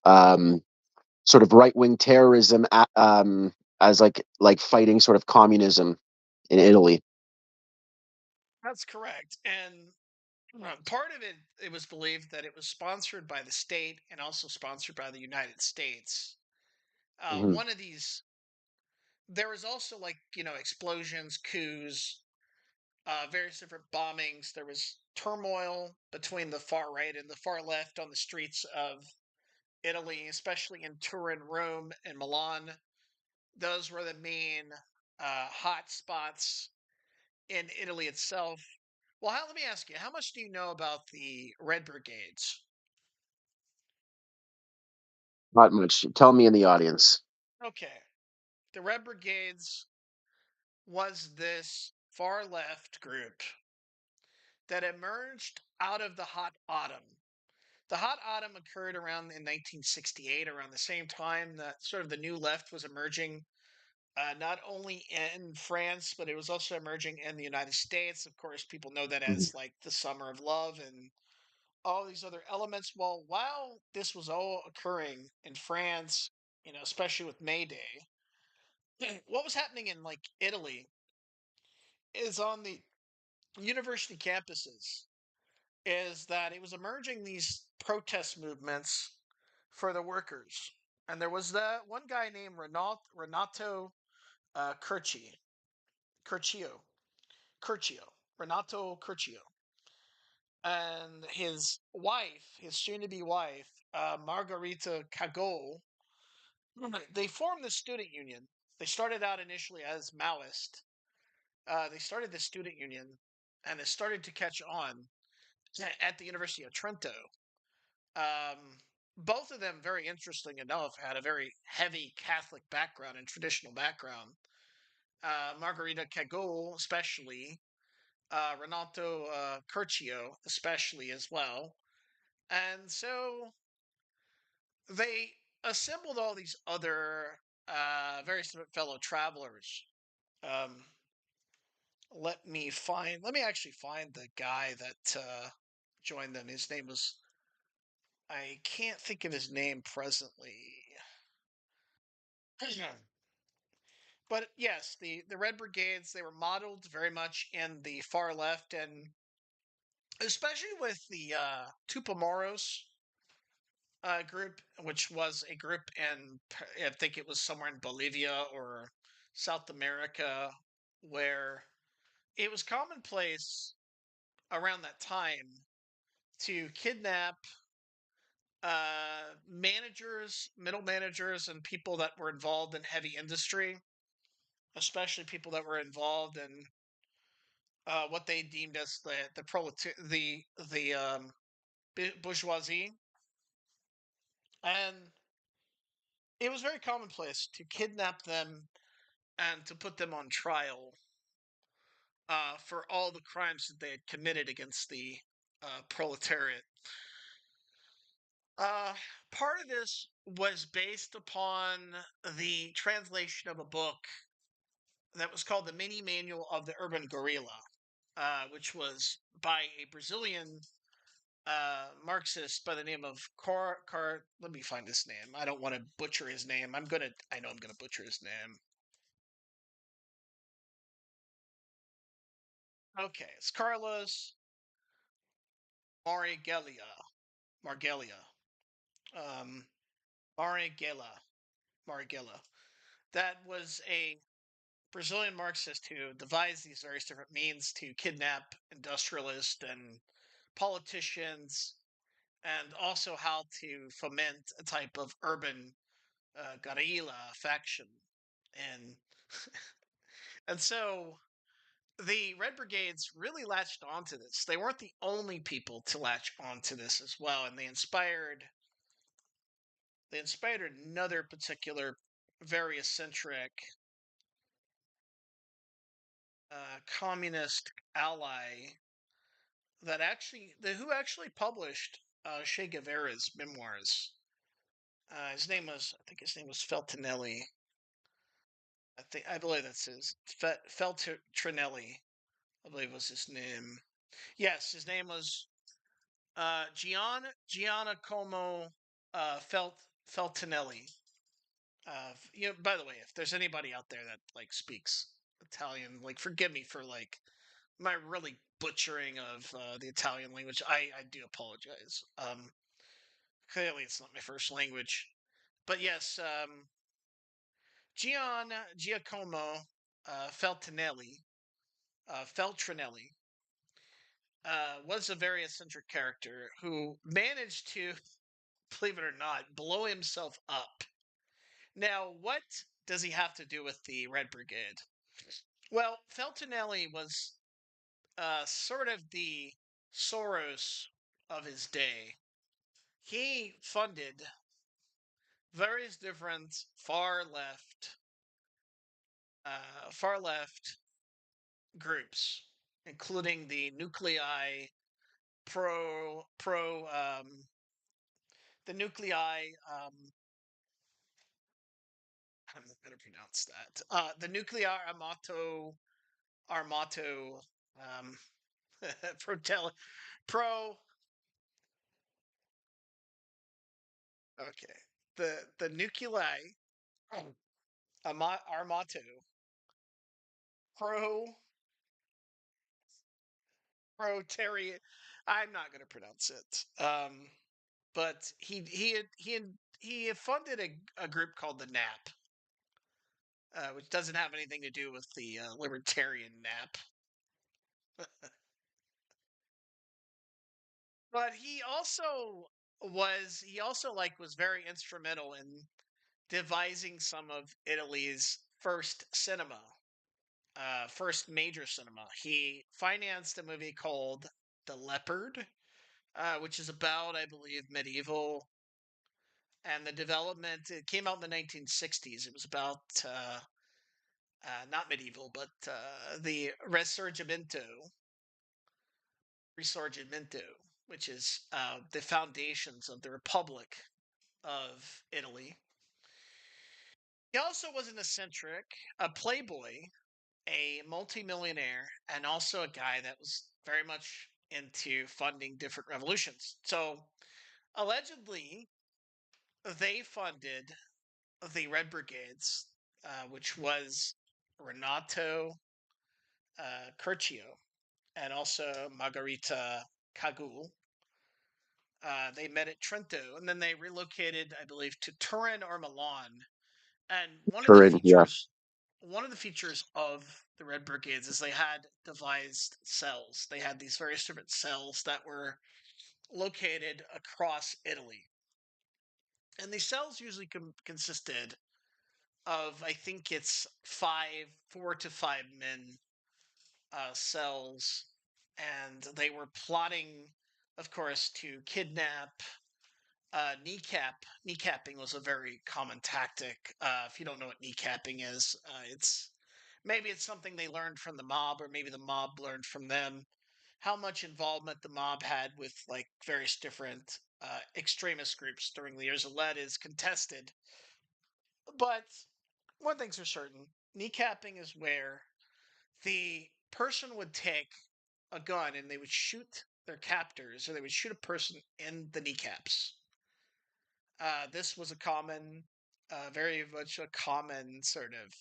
um, sort of right wing terrorism as like fighting sort of communism in Italy. That's correct. And part of it, it was believed that it was sponsored by the state and also sponsored by the United States. Hmm. One of these, there was also like, explosions, coups, various different bombings. There was turmoil between the far right and the far left on the streets of Italy, especially in Turin, Rome, and Milan. Those were the main hot spots in Italy itself. Well, let me ask you, how much do you know about the Red Brigades? Not much. Tell me in the audience. Okay, the Red Brigades was this far left group that emerged out of the Hot Autumn. The Hot Autumn occurred around in 1968, around the same time that sort of the new left was emerging, not only in France, but it was also emerging in the United States. Of course, people know that Mhm. as like the Summer of Love and all these other elements. Well, while this was all occurring in France, especially with May Day, what was happening in like Italy is on the university campuses is that it was emerging these protest movements for the workers. And there was that one guy named Renato Curcio, Curcio, Curcio, Renato Curcio, and his wife, his soon-to-be wife, Margarita Cagol. They formed the student union. They started out initially as Maoist. They started the student union, and it started to catch on at the University of Trento. Both of them, very interesting enough, had a very heavy Catholic background and traditional background. Margarita Cagol, especially, Renato Curcio, especially as well. And so they assembled all these other various fellow travelers. Um, let me actually find the guy that joined them. His name was, I can't think of his name presently. But yes, the Red Brigades, they were modeled very much in the far left, and especially with the Tupamaros group, which was a group in, I think it was somewhere in Bolivia or South America, where it was commonplace around that time to kidnap managers, middle managers, and people that were involved in heavy industry, especially people that were involved in what they deemed as the bourgeoisie, and it was very commonplace to kidnap them and to put them on trial for all the crimes that they had committed against the proletariat. Uh, Part of this was based upon the translation of a book that was called The Mini Manual of the Urban Guerrilla, which was by a Brazilian Marxist by the name of Car. Let me find his name. I don't want to butcher his name. I know I'm gonna butcher his name. Okay, it's Carlos Marigelia. Margelia. Um, Marigela. Marigela. That was a Brazilian Marxist who devised these various different means to kidnap industrialists and politicians, and also how to foment a type of urban guerrilla faction. And and so the Red Brigades really latched onto this. They weren't the only people to latch onto this as well, and they inspired another particular very eccentric communist ally who actually published Che Guevara's memoirs. I think his name was Feltinelli. I believe that's his Feltrinelli. I believe was his name. Yes, his name was Giacomo Feltinelli. By the way, if there's anybody out there that like speaks Italian, like forgive me for like my really butchering of the Italian language. I do apologize. Clearly it's not my first language, but yes, Giacomo Feltrinelli, was a very eccentric character who managed to, believe it or not, blow himself up. Now, what does he have to do with the Red Brigade? Well, Feltinelli was sort of the Soros of his day. He funded various different far left groups, including the nuclei pro pro the nuclei I'm not going to pronounce that. The nuclear armato pro pro. Okay, the nuclei armato pro protarian. I'm not going to pronounce it. But he funded a group called the NAP, which doesn't have anything to do with the libertarian NAP. But he also was very instrumental in devising some of Italy's first major cinema. He financed a movie called The Leopard, which is about, I believe, medieval and the development. It came out in the 1960s. It was about not medieval, but the Risorgimento, which is the foundations of the Republic of Italy. He also was an eccentric, a playboy, a multimillionaire, and also a guy that was very much into funding different revolutions. So, allegedly, they funded the Red Brigades, which was Renato Curcio and also Margherita Cagul. They met at Trento, and then they relocated, I believe, to Turin or Milan. And Turin, yeah. one of the features of the Red Brigades is they had devised cells. They had these various different cells that were located across Italy, and these cells usually consisted of, I think it's 4 to 5 men cells, and they were plotting, of course, to kidnap, kneecapping was a very common tactic. If you don't know what kneecapping is, it's something they learned from the mob, or maybe the mob learned from them. How much involvement the mob had with like various different extremist groups during the years of lead is contested. But one thing's for certain: kneecapping is where the person would take a gun and they would shoot their captors, or they would shoot a person in the kneecaps. This was very much a common sort of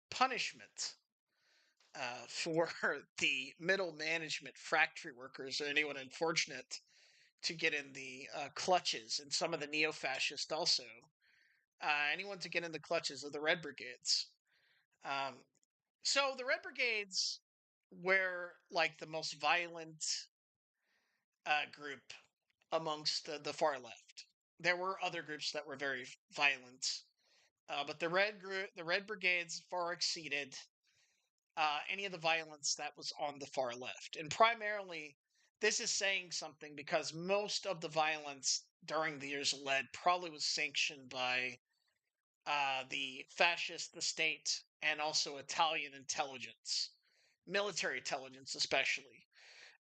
punishment for the middle management, factory workers, or anyone unfortunate to get in the clutches, and some of the neo fascists also. Anyone to get in the clutches of the Red Brigades. Um, so the Red Brigades were like the most violent group amongst the far left. There were other groups that were very violent, but the Red Brigades far exceeded any of the violence that was on the far left. And primarily, this is saying something because most of the violence during the years of lead probably was sanctioned by the state, and also Italian intelligence, military intelligence especially.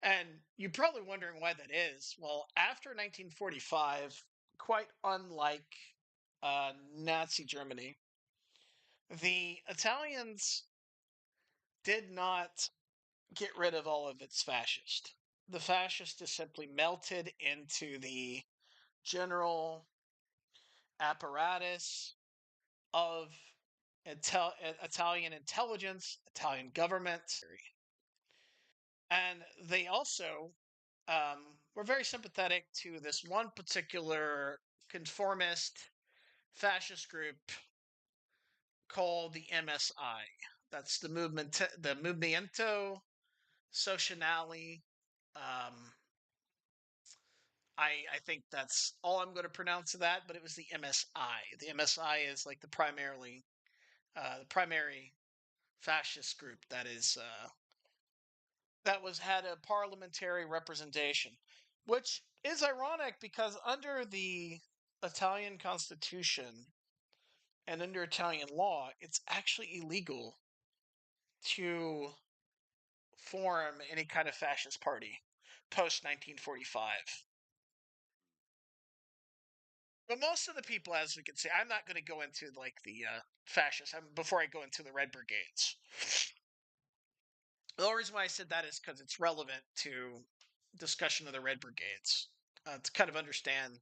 And you're probably wondering why that is. Well, after 1945, quite unlike Nazi Germany, the Italians did not get rid of all of its fascists. the fascists just simply melted into the general apparatus of Italian intelligence, Italian government, and they also were very sympathetic to this one particular conformist fascist group called the MSI. That's the Movimento Sociale. Um, I think that's all I'm going to pronounce of that, but it was the MSI. The MSI is like the primary fascist group that was had a parliamentary representation, which is ironic because under the Italian Constitution and under Italian law, it's actually illegal to form any kind of fascist party post 1945. But most of the people, as we can see, I'm not going to go into like the fascists before I go into the Red Brigades. The only reason why I said that is because it's relevant to discussion of the Red Brigades to kind of understand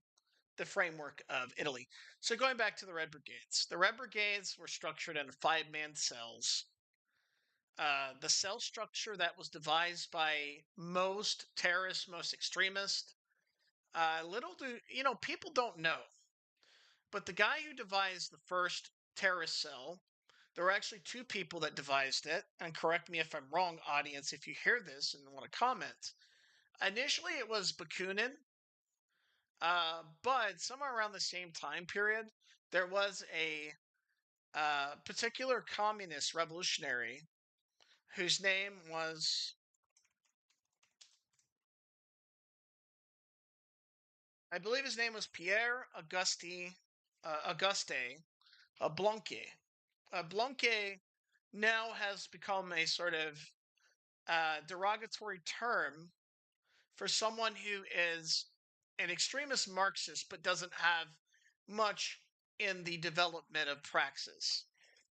the framework of Italy. So going back to the Red Brigades were structured into five-man cells. The cell structure that was devised by most terrorists, most extremists. Little do people don't know, but the guy who devised the first terrorist cell, there were actually two people that devised it. And correct me if I'm wrong, audience, if you hear this and want to comment. Initially, it was Bakunin, but somewhere around the same time period, there was a particular communist revolutionary whose name was, I believe his name was Pierre Auguste Blanque. Blanque now has become a sort of derogatory term for someone who is an extremist Marxist but doesn't have much in the development of praxis.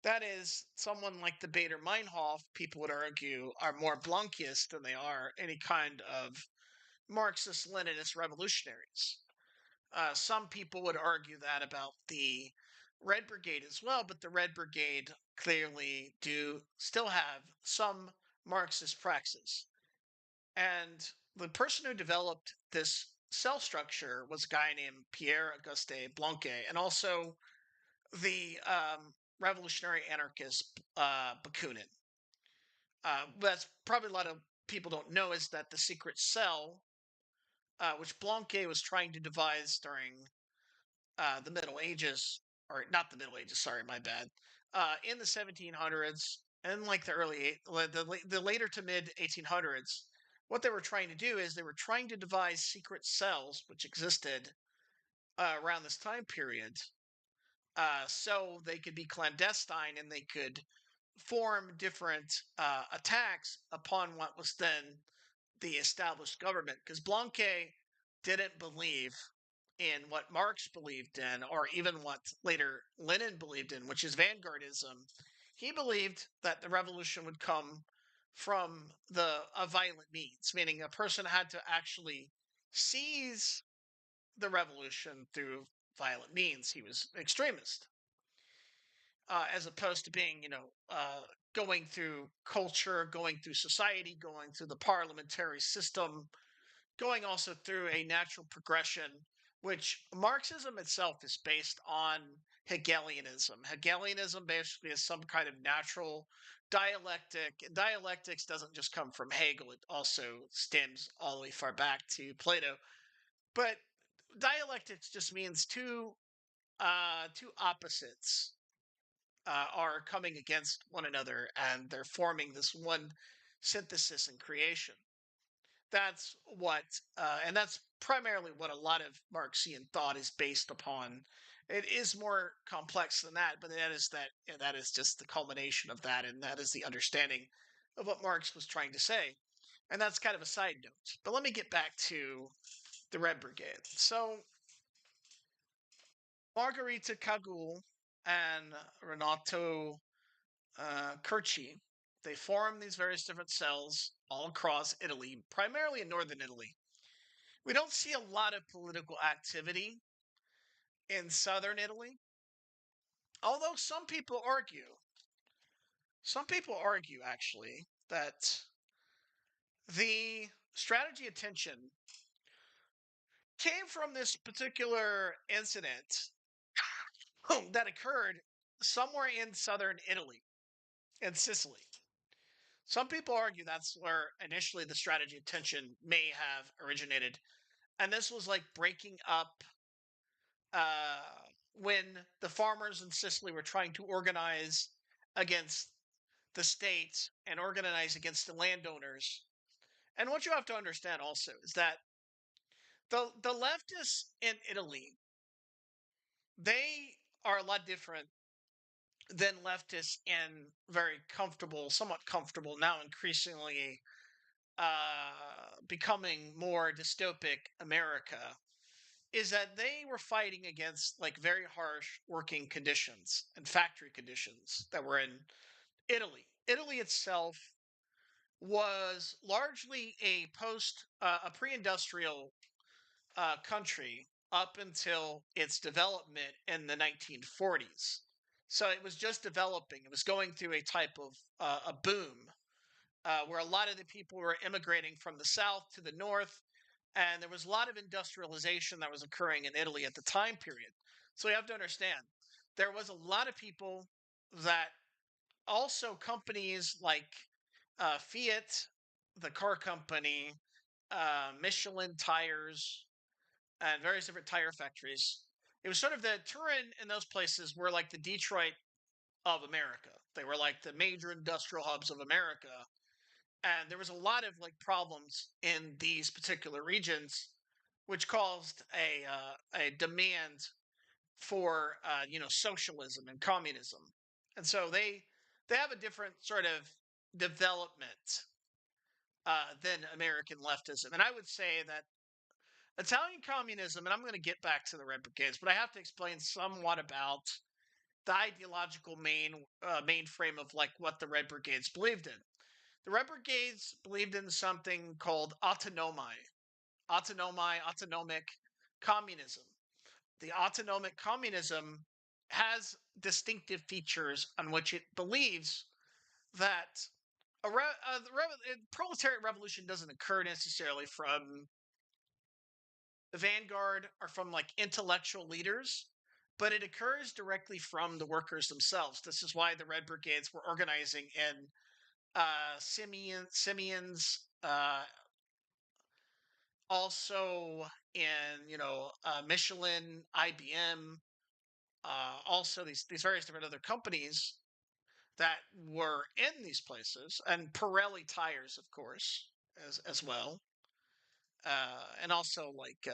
That is, someone like the Bader Meinhof, people would argue, are more Blanquist than they are any kind of Marxist Leninist revolutionaries. Some people would argue that about the Red Brigade as well, but the Red Brigade clearly do still have some Marxist praxis. And the person who developed this cell structure was a guy named Pierre Auguste Blanque, and also the revolutionary anarchist Bakunin. That's probably a lot of people don't know is that the secret cell, which Blanque was trying to devise during the Middle Ages, or not the Middle Ages, sorry, my bad, in the 1700s and like the later to mid 1800s, what they were trying to do is they were trying to devise secret cells which existed around this time period, so they could be clandestine and they could form different attacks upon what was then the established government. Because Blanque didn't believe in what Marx believed in, or even what later Lenin believed in, which is vanguardism. He believed that the revolution would come from the violent means, meaning a person had to actually seize the revolution through violent means. He was extremist, as opposed to being, going through culture, going through society, going through the parliamentary system, going also through a natural progression, which Marxism itself is based on Hegelianism. Hegelianism basically is some kind of natural dialectic. Dialectics doesn't just come from Hegel, it also stems all the way far back to Plato. But dialectics just means two opposites are coming against one another and they're forming this one synthesis and creation. That's what, and that's primarily what a lot of Marxian thought is based upon. It is more complex than that, but that is just the culmination of that, and that is the understanding of what Marx was trying to say. And that's kind of a side note. But let me get back to the Red Brigade. So Margherita Cagul and Renato Curci They form these various different cells all across Italy, primarily in northern Italy. We don't see a lot of political activity in southern Italy, although some people argue actually that the strategy of tension came from this particular incident that occurred somewhere in southern Italy, in Sicily. Some people argue that's where initially the strategy of tension may have originated. And this was like breaking up when the farmers in Sicily were trying to organize against the state and organize against the landowners. And what you have to understand also is that the leftists in Italy, they are a lot different than leftists in very comfortable, somewhat comfortable, now increasingly becoming more dystopic America, is that they were fighting against like very harsh working conditions and factory conditions that were in Italy. Italy itself was largely a pre-industrial country up until its development in the 1940s. So it was just developing. It was going through a type of a boom where a lot of the people were immigrating from the south to the north, and there was a lot of industrialization that was occurring in Italy at the time period. So you have to understand, there was a lot of people that also companies like Fiat, the car company, Michelin tires, and various different tire factories. It was sort of the Turin and those places were like the Detroit of America. They were like the major industrial hubs of America, and there was a lot of like problems in these particular regions, which caused a demand for socialism and communism, and so they have a different sort of development than American leftism, and I would say that Italian communism, and I'm going to get back to the Red Brigades, but I have to explain somewhat about the ideological mainframe of like what the Red Brigades believed in. The Red Brigades believed in something called autonomic communism. The autonomic communism has distinctive features on which it believes that the proletariat revolution doesn't occur necessarily from the vanguard or from like intellectual leaders, but it occurs directly from the workers themselves. This is why the Red Brigades were organizing in Simeon's, also in Michelin, IBM, also these various different other companies that were in these places, and Pirelli tires, of course, as well, and also like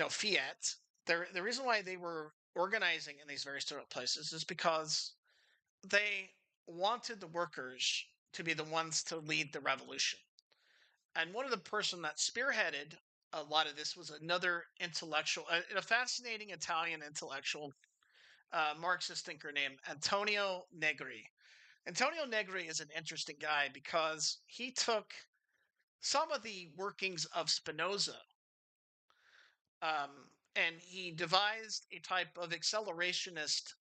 Fiat. The reason why they were organizing in these various different places is because they wanted the workers to be the ones to lead the revolution. And one of the person that spearheaded a lot of this was another intellectual, a fascinating Italian intellectual, Marxist thinker named Antonio Negri. Antonio Negri is an interesting guy because he took some of the workings of Spinoza, and he devised a type of accelerationist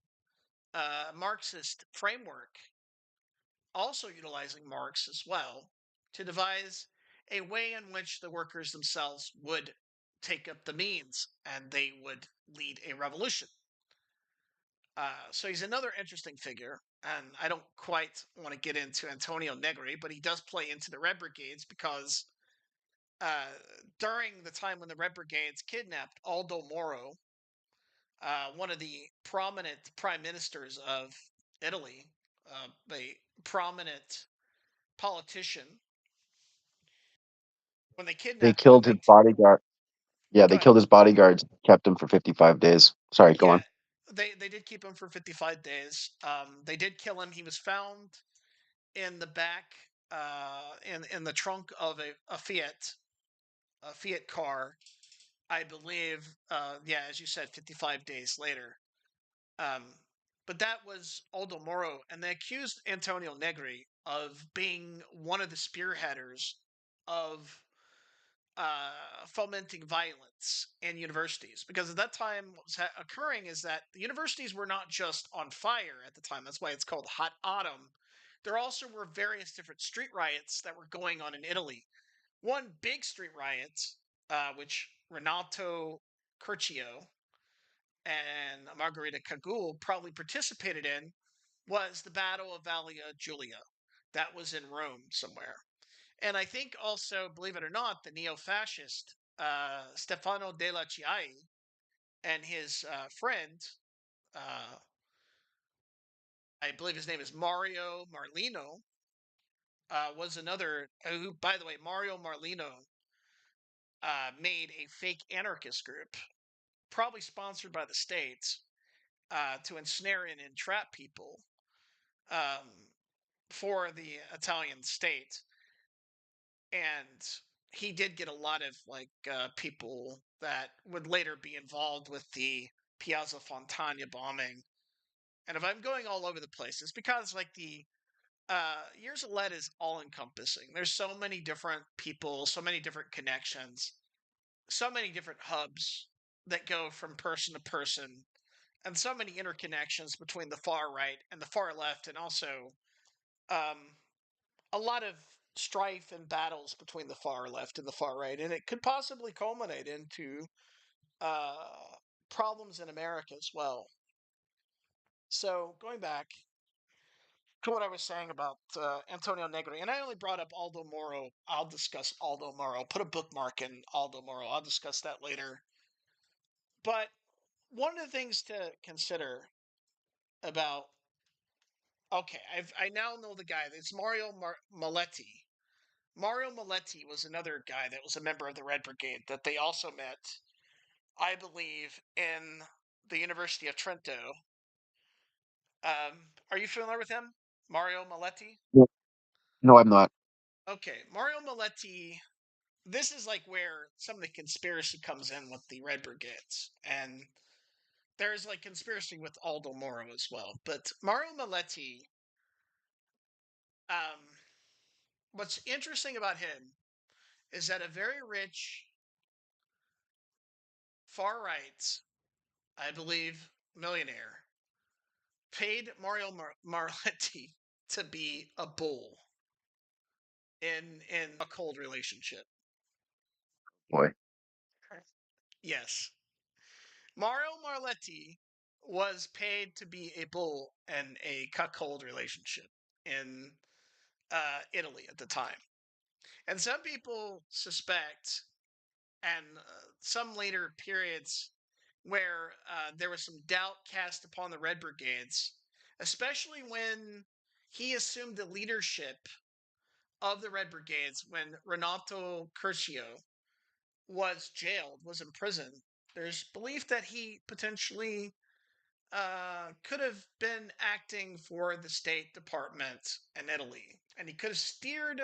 Marxist framework, also utilizing Marx as well, to devise a way in which the workers themselves would take up the means and they would lead a revolution. So he's another interesting figure, and I don't quite want to get into Antonio Negri, but he does play into the Red Brigades because uh, during the time when the Red Brigades kidnapped Aldo Moro, one of the prominent prime ministers of Italy, a prominent politician, when they They kidnapped him in killed his 19. bodyguard. Yeah, Go they ahead. killed his bodyguards, kept him for 55 days. Sorry, go Yeah, on. they did keep him for 55 days. They did kill him. He was found in the back, in the trunk of a Fiat car, I believe. Yeah, as you said, 55 days later. Um, but that was Aldo Moro, and they accused Antonio Negri of being one of the spearheaders of fomenting violence in universities. Because at that time, what was occurring is that the universities were not just on fire at the time. That's why it's called Hot Autumn. There also were various different street riots that were going on in Italy. One big street riot, which Renato Curcio and Margherita Cagul probably participated in, was the Battle of Vallia Giulia. That was in Rome somewhere. And I think also, believe it or not, the neo fascist Stefano della Chiai and his friend, uh, I believe his name is Mario Marlino, was another, who, by the way, Mario Marlino made a fake anarchist group, probably sponsored by the state, to ensnare and entrap people um, for the Italian state. And he did get a lot of people that would later be involved with the Piazza Fontana bombing. And if I'm going all over the place, it's because like the Years of Lead is all encompassing. There's so many different people, so many different connections, so many different hubs that go from person to person, and so many interconnections between the far right and the far left, and also um, a lot of strife and battles between the far left and the far right, and it could possibly culminate into uh, problems in America as well. So going back to what I was saying about Antonio Negri, and I only brought up Aldo Moro. I'll discuss Aldo Moro. Put a bookmark in Aldo Moro. I'll discuss that later. But one of the things to consider about I now know the guy. It's Mario Maletti. Mario Maletti was another guy that was a member of the Red Brigade that they also met, I believe, in the University of Trento. Are you familiar with him, Mario Maletti? No, no, I'm not. Okay, Mario Maletti. This is like where some of the conspiracy comes in with the Red Brigades, and there's like conspiracy with Aldo Moro as well. But Mario Maletti, um, what's interesting about him is that a very rich far right, I believe, millionaire paid Mario Marletti to be a bull in a cold relationship. Boy, Yes, Mario Marletti was paid to be a bull in a cuckold relationship in Italy at the time, and some people suspect, and some later periods where there was some doubt cast upon the Red Brigades, especially when he assumed the leadership of the Red Brigades when Renato Curcio was jailed, was imprisoned. There's belief that he potentially could have been acting for the State Department in Italy, and he could have steered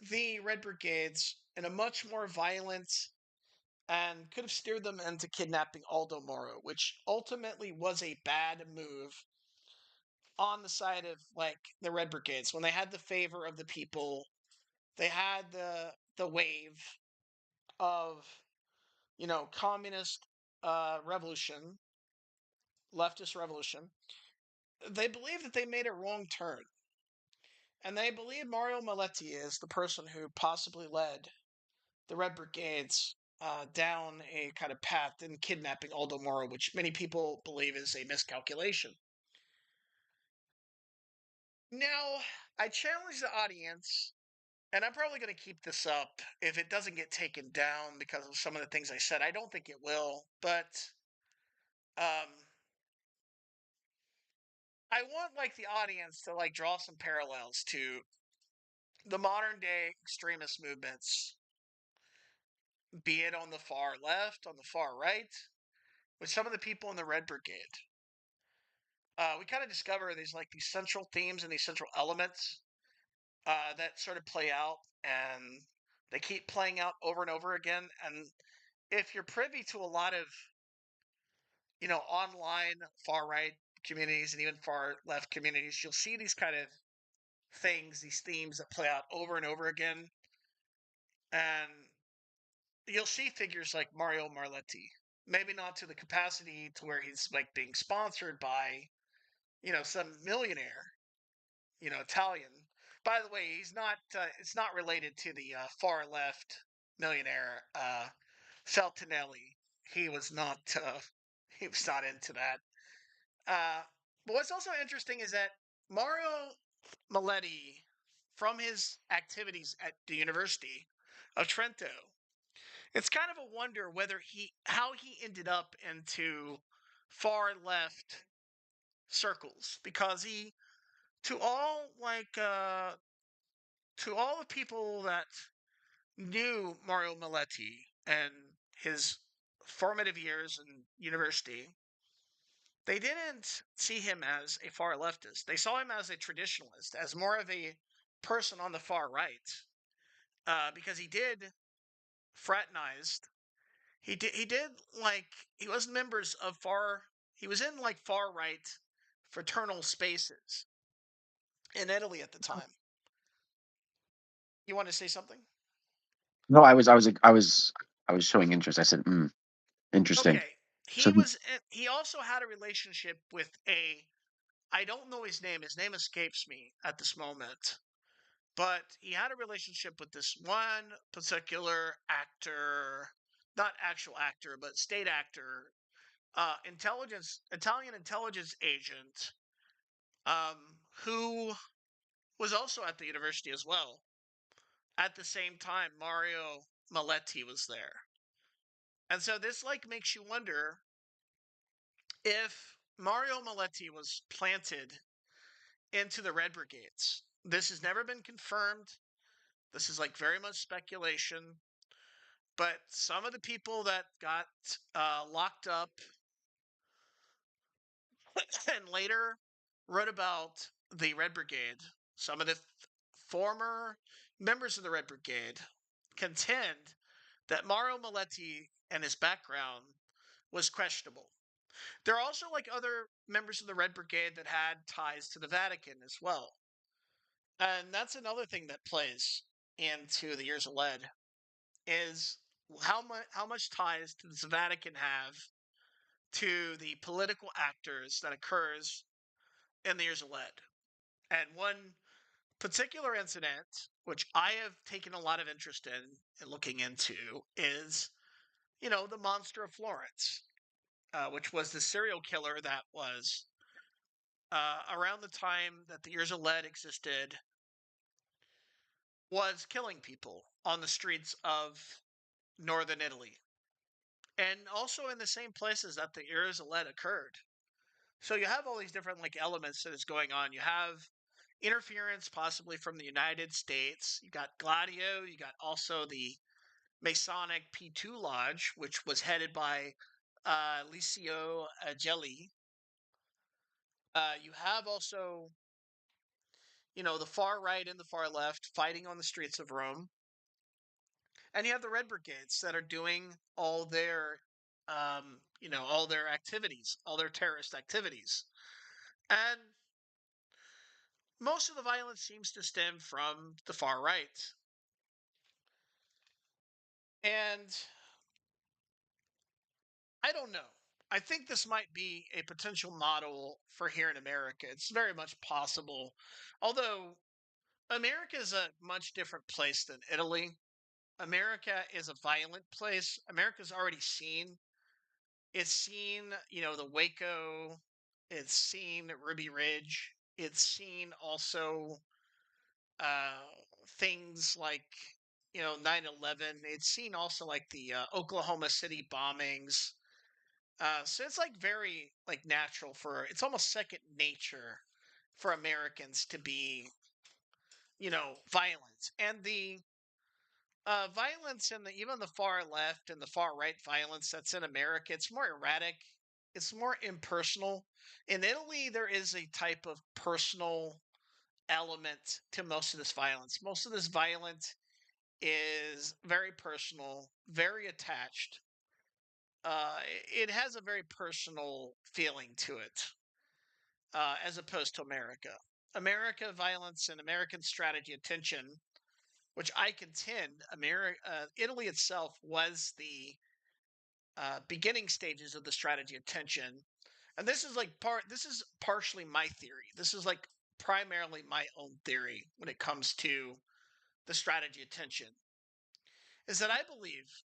the Red Brigades in a much more violent and could have steered them into kidnapping Aldo Moro, which ultimately was a bad move on the side of like the Red Brigades when they had the favor of the people. They had the wave of communist revolution, leftist revolution. They believe that they made a wrong turn, and they believe Mario Maletti is the person who possibly led the Red Brigades down a kind of path in kidnapping Aldo Moro, which many people believe is a miscalculation. Now, I challenge the audience, and I'm probably going to keep this up if it doesn't get taken down because of some of the things I said. I don't think it will, but um, I want like the audience to like draw some parallels to the modern day extremist movements, be it on the far left, on the far right, with some of the people in the Red Brigade. We kind of discover these central themes and these central elements that sort of play out, and they keep playing out over and over again. And if you're privy to a lot of online far right communities and even far left communities, you'll see these kind of things, these themes that play out over and over again. And you'll see figures like Mario Marletti, maybe not to the capacity to where he's like being sponsored by, some millionaire, Italian. By the way, he's not. It's not related to the far left millionaire Feltinelli. He was not. He was not into that. Uh, but what's also interesting is that Mario Maletti, from his activities at the University of Trento, it's kind of a wonder how he ended up into far left circles, because he, to all to all the people that knew Mario Maletti and his formative years in university, they didn't see him as a far leftist. They saw him as a traditionalist, as more of a person on the far right, because he did fraternized. He did like he was members of far. He was in like far right fraternal spaces in Italy at the time. You want to say something? No, I was showing interest. I said, interesting. Okay. So He also had a relationship with a, I don't know his name. His name escapes me at this moment. But he had a relationship with this one particular actor, not actual actor, but state actor, Italian intelligence agent, who was also at the university as well. At the same time, Mario Maletti was there. And so this like makes you wonder if Mario Maletti was planted into the Red Brigades. This has never been confirmed. This is like very much speculation. But some of the people that got locked up and later wrote about the Red Brigade, some of the former members of the Red Brigade contend that Mario Maletti and his background was questionable. There are also like other members of the Red Brigade that had ties to the Vatican as well. And that's another thing that plays into the years of lead is how much ties does the Vatican have to the political actors that occurs in the years of lead. And one particular incident, which I have taken a lot of interest in looking into, is the Monster of Florence, which was the serial killer that was around the time that the years of lead existed, was killing people on the streets of northern Italy, and also in the same places that the years of lead occurred. So you have all these different like elements that is going on. You have interference possibly from the United States. You got Gladio. You got also the Masonic P2 Lodge, which was headed by Licio Gelli. You have also, the far right and the far left fighting on the streets of Rome. And you have the Red Brigades that are doing all their activities, all their terrorist activities. And most of the violence seems to stem from the far right. And I don't know. I think this might be a potential model for here in America. It's very much possible. Although America is a much different place than Italy. America is a violent place. America's already seen. It's seen, the Waco. It's seen Ruby Ridge. It's seen also uh, things like 9/11. It's seen also like the Oklahoma City bombings. So it's like very like natural for, it's almost second nature for Americans to be violent. And the violence in even the far left and the far right violence that's in America, it's more erratic. It's more impersonal. In Italy, there is a type of personal element to most of this violence. Most of this violence is very personal, very attached. It has a very personal feeling to it. as opposed to America. America violence and American strategy attention, which I contend Italy itself was the beginning stages of the strategy of tension. And this is like this is partially my theory. This is like primarily my own theory when it comes to the strategy of tension. Is that I believe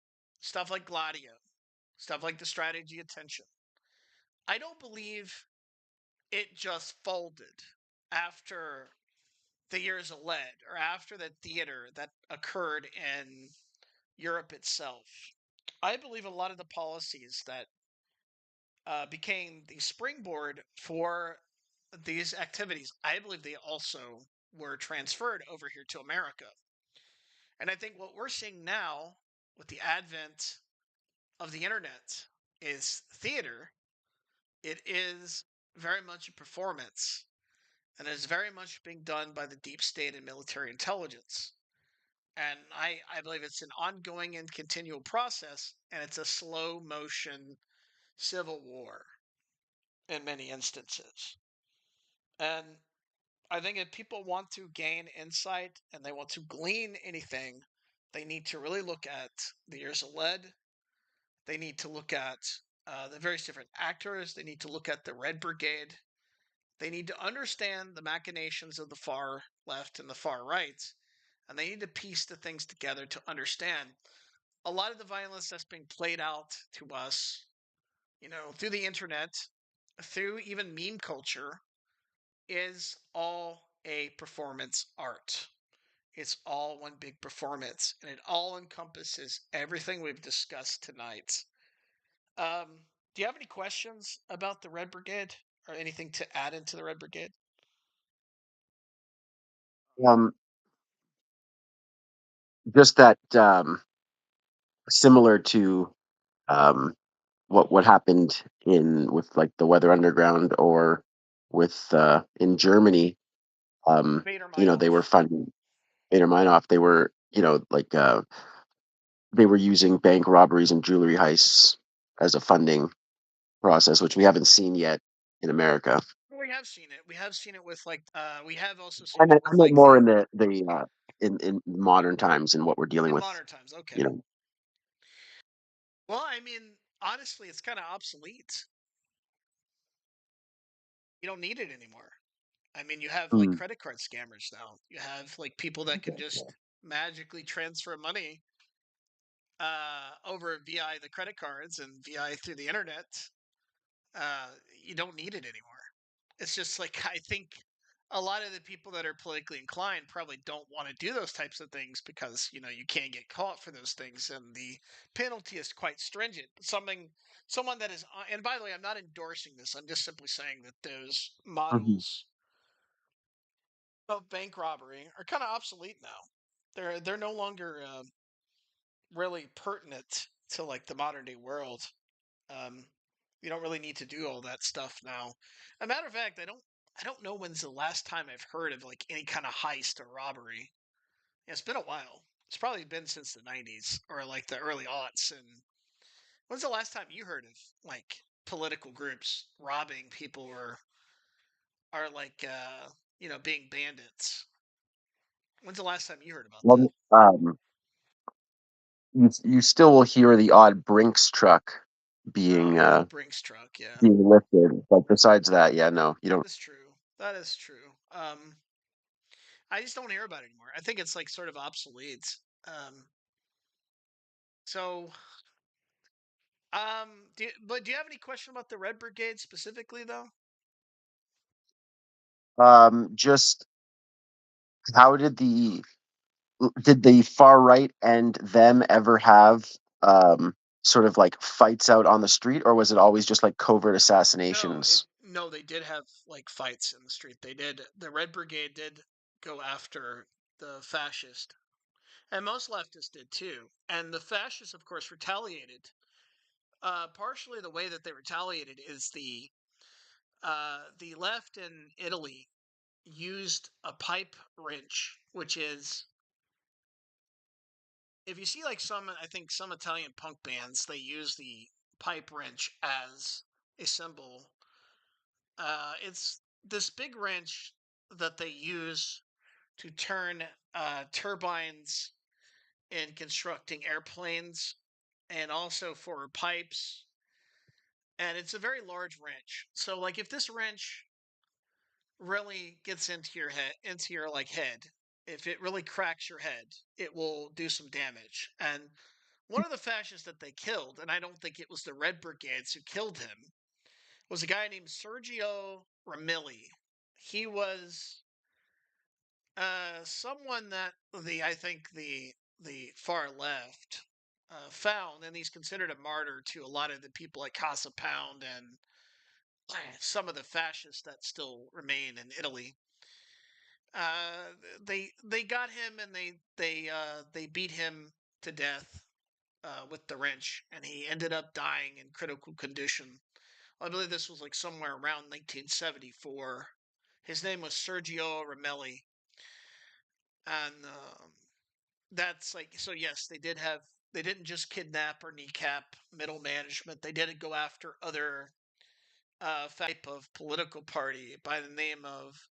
stuff like Gladio, stuff like the strategy of tension. I don't believe it just folded after the years of lead or after the theater that occurred in Europe itself. I believe a lot of the policies that became the springboard for these activities, I believe they also were transferred over here to America. And I think what we're seeing now with the advent of the internet is theater. It is very much a performance and is very much being done by the deep state and military intelligence. And I believe it's an ongoing and continual process, and it's a slow motion civil war in many instances. And I think if people want to gain insight and they want to glean anything, they need to really look at the years of lead. They need to look at the various different actors. They need to look at the Red Brigade. They need to understand the machinations of the far left and the far right. And they need to piece the things together to understand a lot of the violence that's being played out to us, through the internet, through even meme culture, is all a performance art. It's all one big performance, and it all encompasses everything we've discussed tonight. Um, do you have any questions about the Red Brigade or anything to add into the Red Brigade? Um, just that similar to um, what happened in with like the Weather Underground or with in Germany. Vader They were Meinhof. funding Bader Meinhof. They were like they were using bank robberies and jewelry heists as a funding process, which we haven't seen yet in America. We have seen it. We have seen it with like we have also seen I it meant, with I meant like more the in the in modern times and what we're dealing in with. modern times. Okay. You know. Well, I mean, honestly, it's kind of obsolete. You don't need it anymore. I mean, you have like Mm. credit card scammers now. You have like people that can just magically transfer money over via the credit cards and via through the internet. Uh, you don't need it anymore. It's just like I think a lot of the people that are politically inclined probably don't want to do those types of things because you can't get caught for those things and the penalty is quite stringent. Someone that is and by the way, I'm not endorsing this. I'm just simply saying that those Mhm. models of bank robbery are kind of obsolete now. They're no longer really pertinent to like the modern day world. Um, you don't really need to do all that stuff now. As a matter of fact, I don't know when's the last time I've heard of like any kind of heist or robbery. Yeah, it's been a while. It's probably been since the '90s or like the early aughts. And when's the last time you heard of like political groups robbing people or are like being bandits? When's the last time you heard about that? Well, you still will hear the odd Brinks truck Oh being yeah, the Brinks truck. Yeah, being lifted, but besides that, yeah, no, you don't. that's true. That is true. I just don't hear about it anymore. I think it's like sort of obsolete. Um, so, do you have any question about the Red Brigade specifically, though? Just how did the far right and them ever have sort of like fights out on the street, or was it always just like covert assassinations? No, they did have like fights in the street. They did. The Red Brigade did go after the fascist, and most leftists did too. And the fascists, of course, retaliated. Partially, the way that they retaliated is the left in Italy used a pipe wrench, which is if you see like I think some Italian punk bands, they use the pipe wrench as a symbol. It's this big wrench that they use to turn turbines in constructing airplanes and also for pipes. And it's a very large wrench. So like if this wrench really gets into your head, into your like head, if it really cracks your head, it will do some damage. And one of the fascists that they killed, and I don't think it was the Red Brigades who killed him, was a guy named Sergio Ramilli. He was someone that I think the far left found, and he's considered a martyr to a lot of the people like Casa Pound and some of the fascists that still remain in Italy. They got him and they beat him to death with the wrench, and he ended up dying in critical condition. I believe this was like somewhere around 1974. His name was Sergio Ramelli, and that's like so. Yes, they did have. They didn't just kidnap or kneecap middle management. They did go after other type of political party by the name of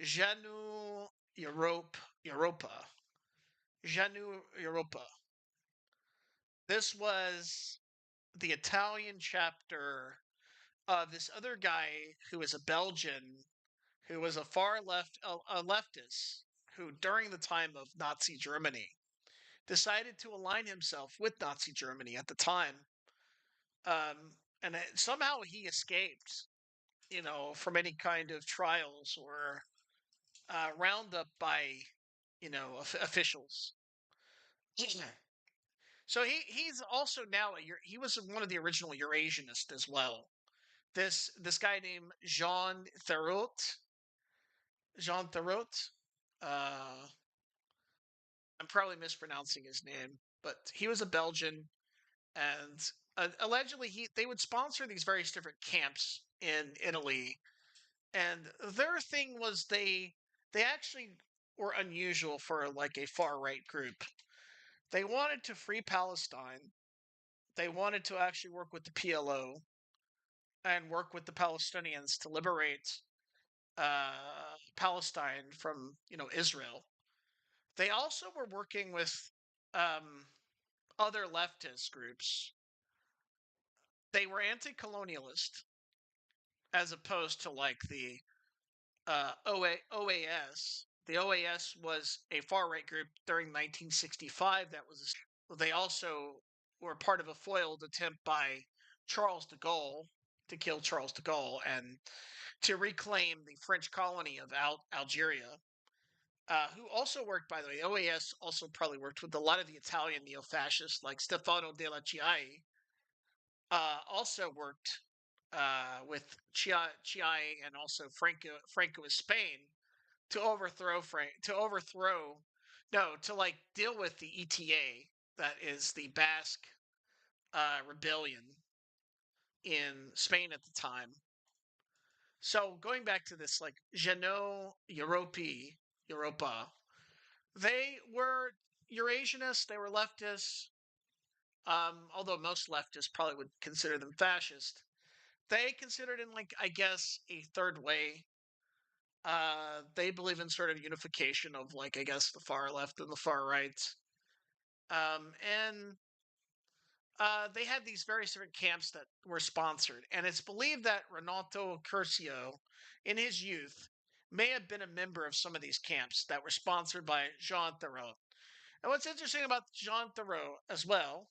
Janu Europa. Janu Europa. This was the Italian chapter of this other guy who was a Belgian, who was a far left, a leftist, who during the time of Nazi Germany decided to align himself with Nazi Germany at the time, and somehow he escaped, from any kind of trials or roundup by, officials. So he's also now he was one of the original Eurasianists as well. This guy named Jean Thoreau. Uh, I'm probably mispronouncing his name, but he was a Belgian, and allegedly they would sponsor these various different camps in Italy, and their thing was they actually were unusual for like a far right group. They wanted to free Palestine. They wanted to actually work with the PLO and work with the Palestinians to liberate Palestine from Israel. They also were working with um, other leftist groups. They were anti-colonialist as opposed to like the OAS. The OAS was a far right group during 1965. They also were part of a foiled attempt by Charles de Gaulle to kill Charles de Gaulle and to reclaim the French colony of Algeria. Who also worked, by the way, OAS also probably worked with a lot of the Italian neo-fascists like Stefano della Chiai. Also worked with Chiai and also Franco of Spain to to like deal with the ETA, that is the Basque rebellion in Spain at the time. So going back to this, like Europa, they were Eurasianists, they were leftists. Although most leftists probably would consider them fascist, they considered in like I guess a third way. They believe in sort of unification of like I guess the far left and the far right. And they had these various different camps that were sponsored, and it's believed that Renato Curcio, in his youth, may have been a member of some of these camps that were sponsored by Jean Thoreau. And what's interesting about Jean Thoreau as well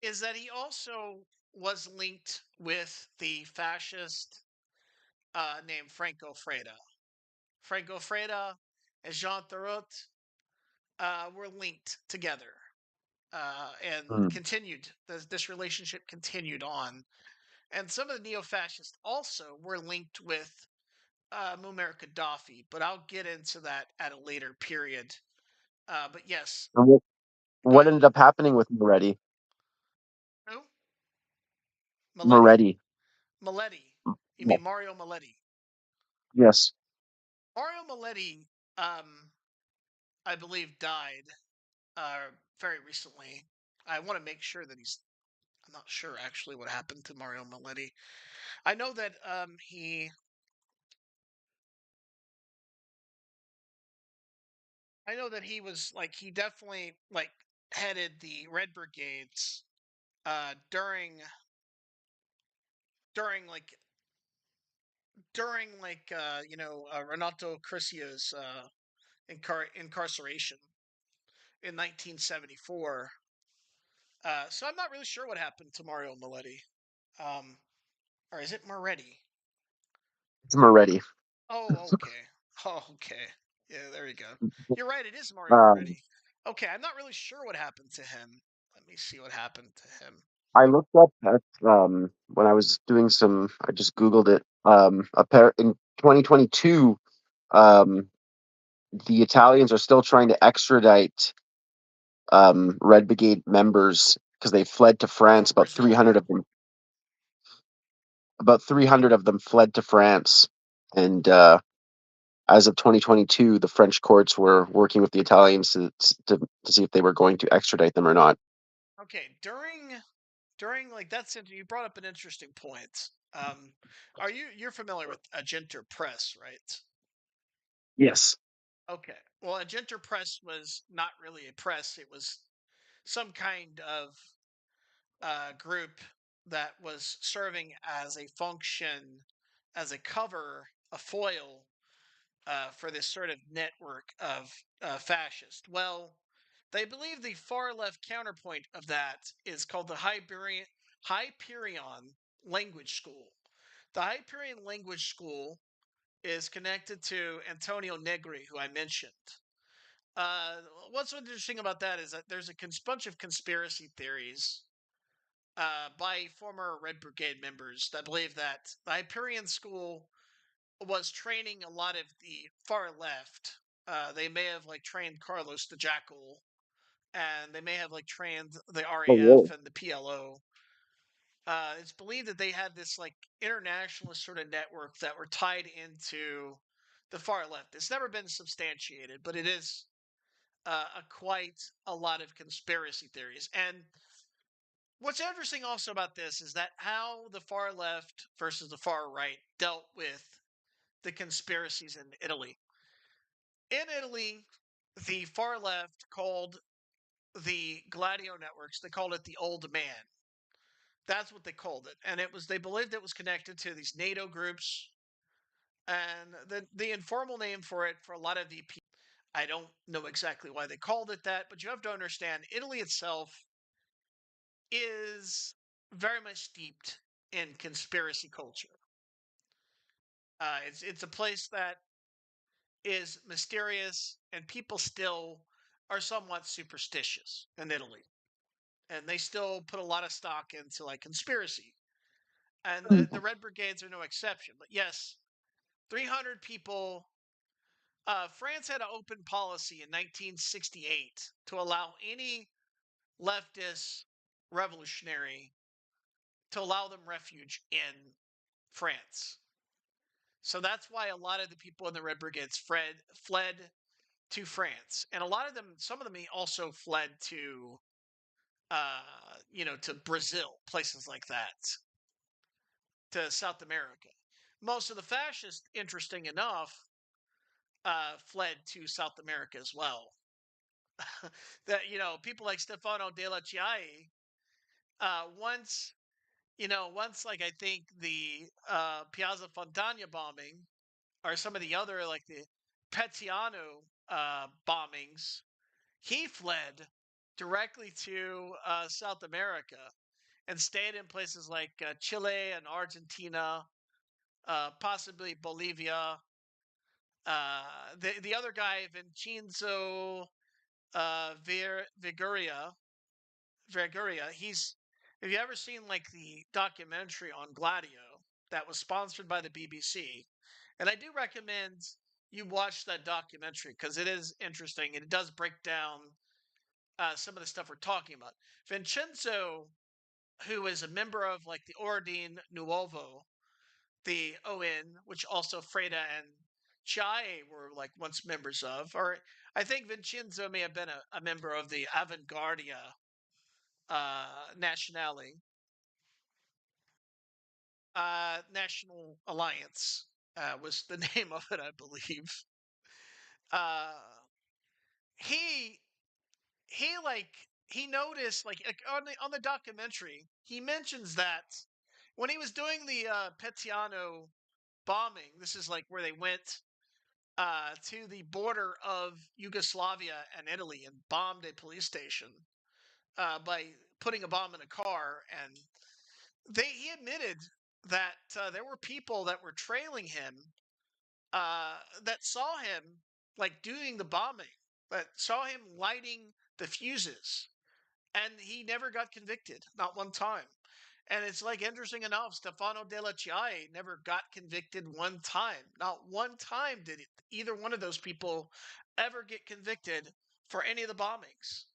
is that he also was linked with the fascist named Franco Freda. Franco Freda and Jean Thoreau were linked together and Mm. continued. This relationship continued on. And some of the neo fascists also were linked with Muammar Gaddafi, but I'll get into that at a later period. But yes, And go what ahead. ended up happening with Moretti? Who? Maletti? Moretti. Maletti. You Yeah. mean Mario Maletti? Yes. Mario Maletti, um, I believe, died very recently. I want to make sure that I'm not sure actually what happened to Mario Maletti. I know that he was like he definitely like headed the Red Brigades during like Renato Criscio's incarceration in 1974. So I'm not really sure what happened to Mario Maletti. Um, or is it Moretti? It's Moretti. Oh, okay. Oh, okay. Yeah, there you go. You're right. It is Mario Um, Moretti. Okay, I'm not really sure what happened to him. Let me see what happened to him. I looked up at when I was doing some. I just Googled it. In 2022, um, the Italians are still trying to extradite Red Brigade members because they fled to France. From Brazil, yeah. About 300 of them fled to France, and as of 2022, the French courts were working with the Italians to see if they were going to extradite them or not. Okay, during like that's you brought up an interesting point. You're familiar with Agenter Press, right? Yes. Okay. Well, Agenter Press was not really a press. It was some kind of group that was serving as a function, as a cover, a foil for this sort of network of fascists. Well, they believe the far left counterpoint of that is called the Hyperion Language School. The Hyperion Language School is connected to Antonio Negri, who I mentioned. Uh, what's interesting about that is that there's a bunch of conspiracy theories by former Red Brigade members that believe that the Hyperion School was training a lot of the far left. They may have like trained Carlos the Jackal, and they may have like trained the Oh, RAF whoa. and the PLO. It's believed that they had this like internationalist sort of network that were tied into the far left. It's never been substantiated, but it is quite a lot of conspiracy theories. And what's interesting also about this is that how the far left versus the far right dealt with the conspiracies in Italy. In Italy, the far left called the Gladio networks, they called it the old man. That's what they called it. And they believed it was connected to these NATO groups. And the informal name for it for a lot of the people, I don't know exactly why they called it that, but you have to understand Italy itself is very much steeped in conspiracy culture. It's a place that is mysterious, and people still are somewhat superstitious in Italy, and they still put a lot of stock into like conspiracy. And the Red Brigades are no exception. But yes, 300 people. France had an open policy in 1968 to allow any leftist revolutionary to allow them refuge in France. So that's why a lot of the people in the Red Brigades fled to France, and a lot of them, some of them, also fled to, to Brazil, places like that, to South America. Most of the fascists, interesting enough, fled to South America as well. That people like Stefano della Chiaie, once once like I think the Piazza Fontana bombing or some of the other like the Petiano bombings, he fled directly to South America and stayed in places like Chile and Argentina, possibly Bolivia. The other guy, Vincenzo Viguria, he's. Have you ever seen like the documentary on Gladio that was sponsored by the BBC? And I do recommend you watch that documentary because it is interesting and it does break down some of the stuff we're talking about. Vincenzo, who is a member of like the Ordine Nuovo, the ON, which also Freda and Chai were like once members of, or I think Vincenzo may have been a member of the Avanguardia Nationale. National Alliance was the name of it, I believe. Uh, he he like he noticed like on the documentary he mentions that when he was doing the Petiano bombing, this is like where they went to the border of Yugoslavia and Italy and bombed a police station by putting a bomb in a car. And he admitted that there were people that were trailing him uh, that saw him like doing the bombing, that saw him lighting the fuses, and he never got convicted, not one time. And it's like interesting enough, Stefano Della Chiaie never got convicted one time. Not one time did either one of those people ever get convicted for any of the bombings.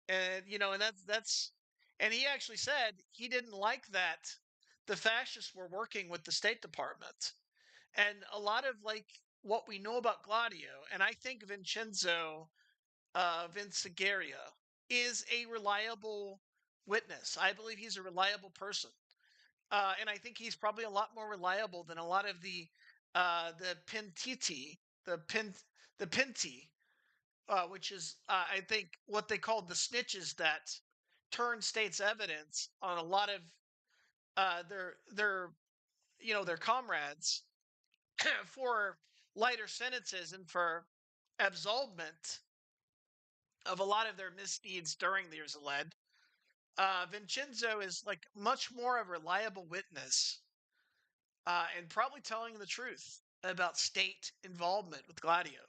And and that's and he actually said he didn't like that the fascists were working with the State Department. And a lot of like what we know about Gladio, and I think Vincenzo Vincigaria is a reliable witness. I believe he's a reliable person, and I think he's probably a lot more reliable than a lot of the Pentiti, the Pinti, which is I think what they called the snitches that turn state's evidence on a lot of their their comrades for lighter sentences and for absolvement of a lot of their misdeeds during the years of lead. Vincenzo is like much more a reliable witness and probably telling the truth about state involvement with Gladio.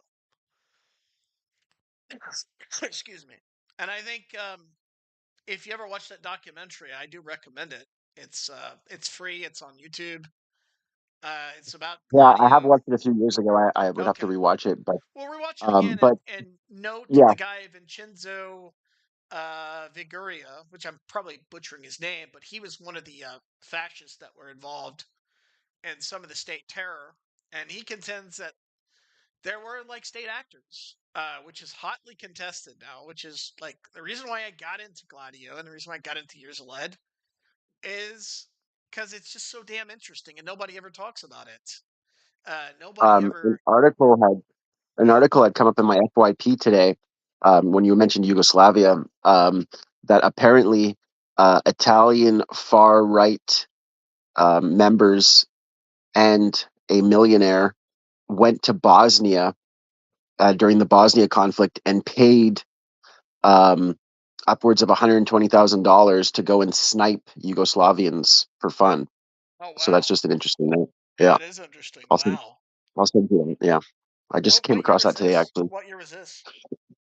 Excuse me. And I think if you ever watch that documentary, I do recommend it. It's free. It's on YouTube. It's about Yeah, I have Gladio. watched it a few years ago. I would have to Okay. rewatch it, but We'll rewatch it again but and note yeah, the guy Vincenzo Viguria, which I'm probably butchering his name, but he was one of the fascists that were involved in some of the state terror. And he contends that there were like state actors, which is hotly contested now, which is like the reason why I got into Gladio and the reason why I got into Years of Lead is because it's just so damn interesting and nobody ever talks about it. Nobody um, an ever. article had an Yeah. article had come up in my FYP today, when you mentioned Yugoslavia, that apparently Italian far right members and a millionaire went to Bosnia during the Bosnia conflict and paid um, upwards of $120,000 to go and snipe Yugoslavians for fun. Oh, So that's wow. just an interesting note. Yeah, That is interesting. I'll send, Wow. I'll send you one. Yeah, I just came What year across was that today. this? Actually, What year was this?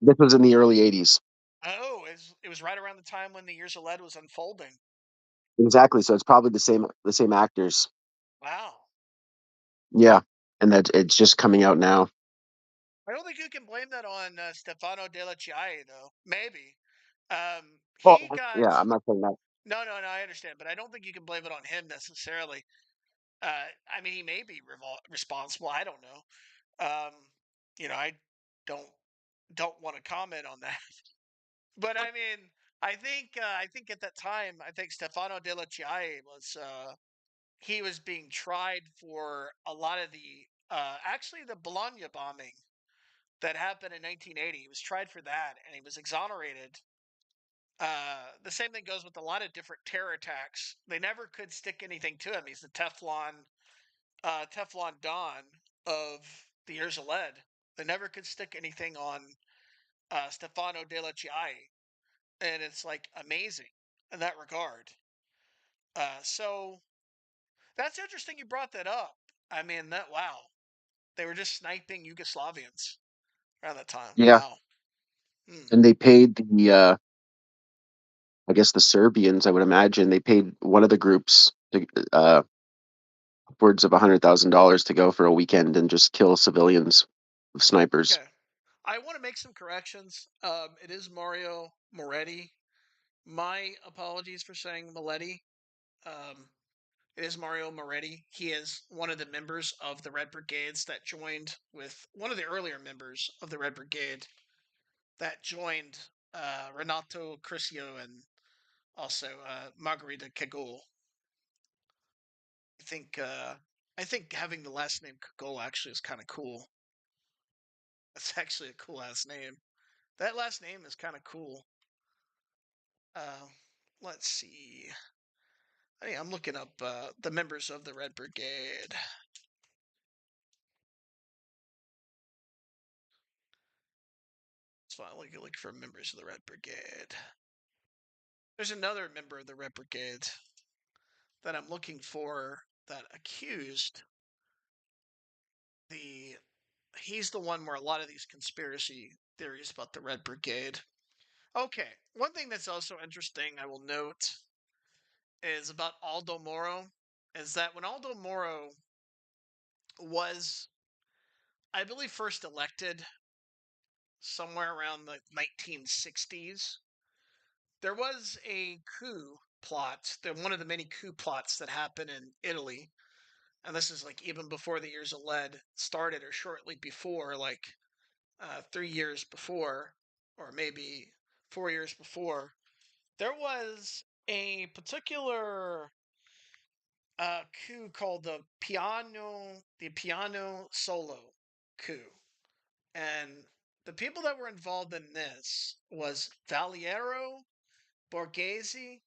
this was in the early '80s. Oh, it was right around the time when the Years of Lead was unfolding. Exactly. So it's probably the same actors. Wow. Yeah, and that it's just coming out now. I don't think you can blame that on Stefano Della Chiaie, though. Maybe. Well, He got. yeah, I'm not saying that. No, no, no, I understand. But I don't think you can blame it on him necessarily. I mean, he may be responsible. I don't know. Um, I don't don't want to comment on that. But I mean, I think at that time, I think Stefano Della Chiaie was he was being tried for a lot of the actually the Bologna bombing that happened in 1980. He was tried for that, and he was exonerated. The same thing goes with a lot of different terror attacks. They never could stick anything to him. He's the Teflon Don of the Years of Lead. They never could stick anything on Stefano Della Chiaie, and it's like amazing in that regard. So that's interesting. You brought that up. I mean, that wow, they were just sniping Yugoslavians around that time. Yeah, Wow. Hmm. and they paid I guess the Serbians. I would imagine they paid one of the groups upwards of $100,000 to go for a weekend and just kill civilians with snipers. Okay. I want to make some corrections. It is Mario Moretti. My apologies for saying Moretti. Um, it is Mario Moretti. He is one of the members of the Red Brigades that joined with one of the earlier members of the Red Brigade that joined Renato Criscio and also Margarita Cagul. I think having the last name Kagol actually is kind of cool. That's actually a cool ass name. That last name is kind of cool. Uh, let's see. I'm looking up the members of the Red Brigade. So I look for members of the Red Brigade. There's another member of the Red Brigade that I'm looking for that accused the. He's the one where a lot of these conspiracy theories about the Red Brigade. Okay, one thing that's also interesting I will note is about Aldo Moro is that when Aldo Moro was, I believe, first elected somewhere around the 1960s, there was a coup plot. One of the many coup plots that happened in Italy, and this is like even before the years of lead started, or shortly before, like 3 years before, or maybe 4 years before. There was a particular coup called the piano solo coup, and the people that were involved in this was Valiero Borghese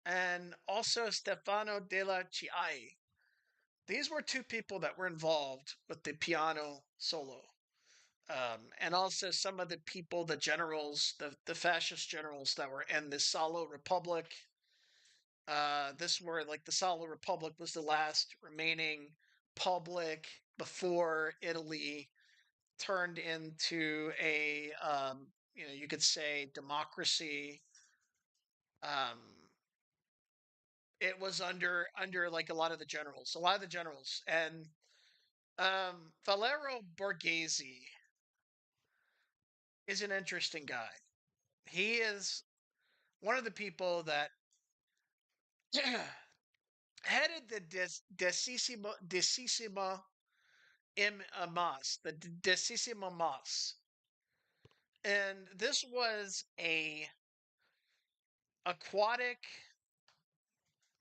and also Stefano della Chiai. These were two people that were involved with the piano solo. And also some of the people, the generals, the fascist generals that were in the Salo Republic. This were like the Salo Republic was the last remaining public before Italy turned into a, you could say, democracy. Um, it was under like a lot of the generals, and Valero Borghese is an interesting guy. He is one of the people that headed the Decissimo Mas, the Decissimo Mas, and this was a aquatic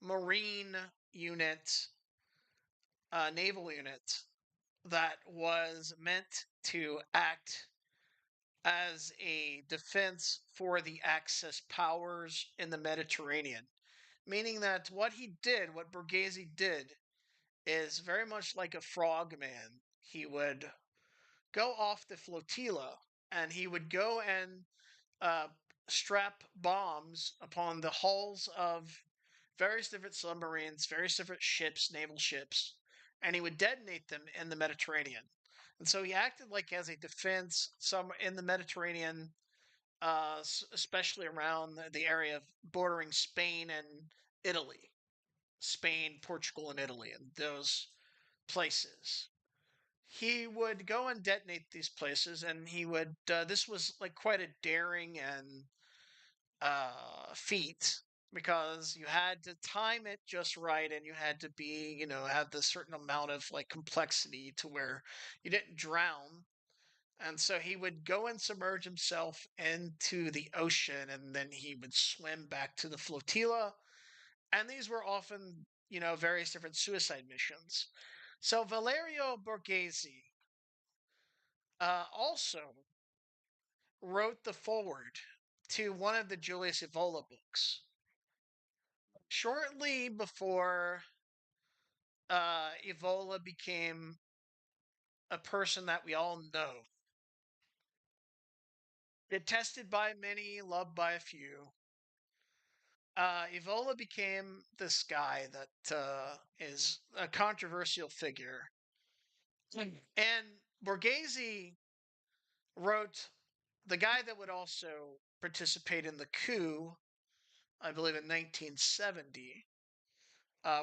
marine unit, naval unit that was meant to act as a defense for the Axis powers in the Mediterranean. Meaning that what Borghese did, is very much like a frogman. He would go off the flotilla and he would go and uh, strap bombs upon the hulls of various different submarines, various different ships, naval ships, and he would detonate them in the Mediterranean. And so he acted like as a defense some in the Mediterranean, especially around the area of bordering Spain and Italy, Spain, Portugal, and Italy, and those places. He would go and detonate these places, and he would. This was like quite a daring and feat, because you had to time it just right, and you had to be, have the certain amount of like complexity to where you didn't drown. And so he would go and submerge himself into the ocean, and then he would swim back to the flotilla. And these were often, various different suicide missions. So Valerio Borghese also wrote the foreword to one of the Julius Evola books. Shortly before Evola became a person that we all know, detested by many, loved by a few, Evola became this guy that is a controversial figure. And Borghese wrote the guy that would also participate in the coup, I believe in 1970,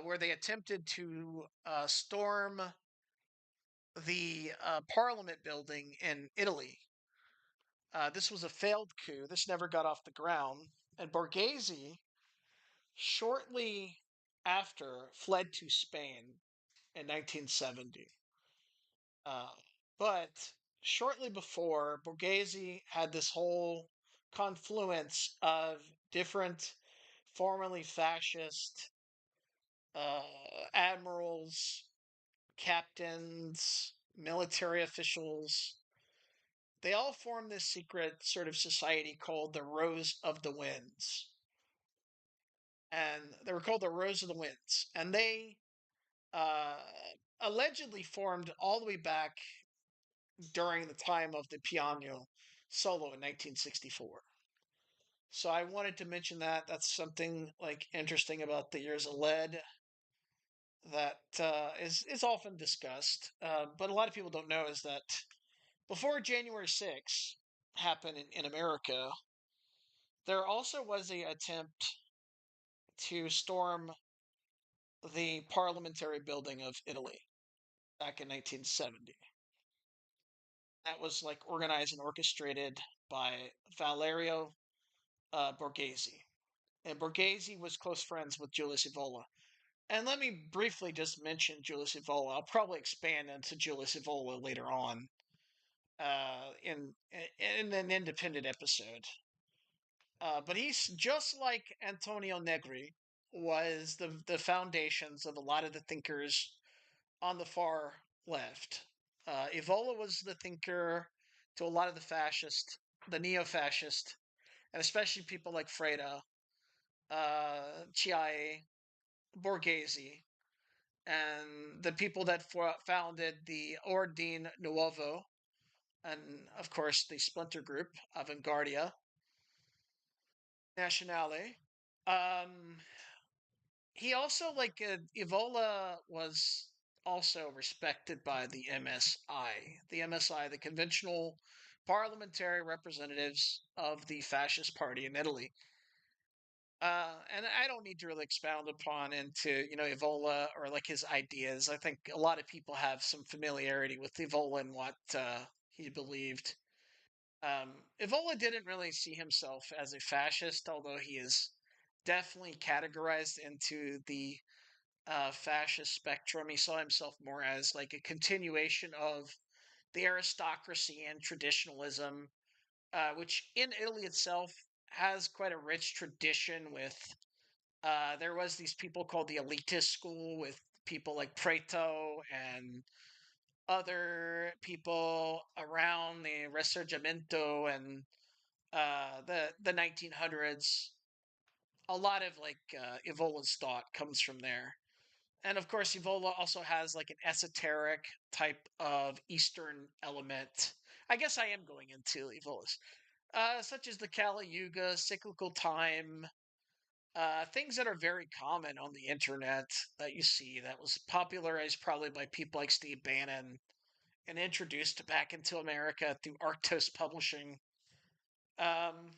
where they attempted to storm the Parliament building in Italy. This was a failed coup. This never got off the ground. And Borghese, shortly after, fled to Spain in 1970. Uh, but shortly before, Borghese had this whole confluence of different formerly fascist admirals, captains, military officials. They all formed this secret sort of society called the Rose of the Winds. And they were called the Rose of the Winds. And they uh, allegedly formed all the way back during the time of the piano solo in 1964. So I wanted to mention that. That's something like interesting about the years of lead that is often discussed, but a lot of people don't know is that before January 6th happened in America, there also was a attempt to storm the parliamentary building of Italy back in 1970. That was like organized and orchestrated by Valerio Borghese. And Borghese was close friends with Julius Evola. And let me briefly just mention Julius Evola. I'll probably expand into Julius Evola later on in an independent episode. But he's just like Antonio Negri was the foundations of a lot of the thinkers on the far left. Evola was the thinker to a lot of the neo-fascist, and especially people like Freda, Chiaie, Borghese, and the people that founded the Ordine Nuovo, and of course the splinter group Avanguardia Nationale. Um, he also Evola was also respected by the MSI. The MSI, the Conventional Parliamentary Representatives of the Fascist Party in Italy. And I don't need to really expound upon into Evola or like his ideas. I think a lot of people have some familiarity with Evola and what he believed. Evola didn't really see himself as a fascist, although he is definitely categorized into the fascist spectrum. He saw himself more as like a continuation of the aristocracy and traditionalism, which in Italy itself has quite a rich tradition with. There was these people called the elitist school with people like Prato and other people around the Risorgimento and the 1900s. A lot of Evola's thought comes from there. And of course, Evola also has like an esoteric type of Eastern element. I guess I am going into Evola's, such as the Kali Yuga, cyclical time, things that are very common on the internet that you see that was popularized probably by people like Steve Bannon and introduced back into America through Arctos Publishing. Um,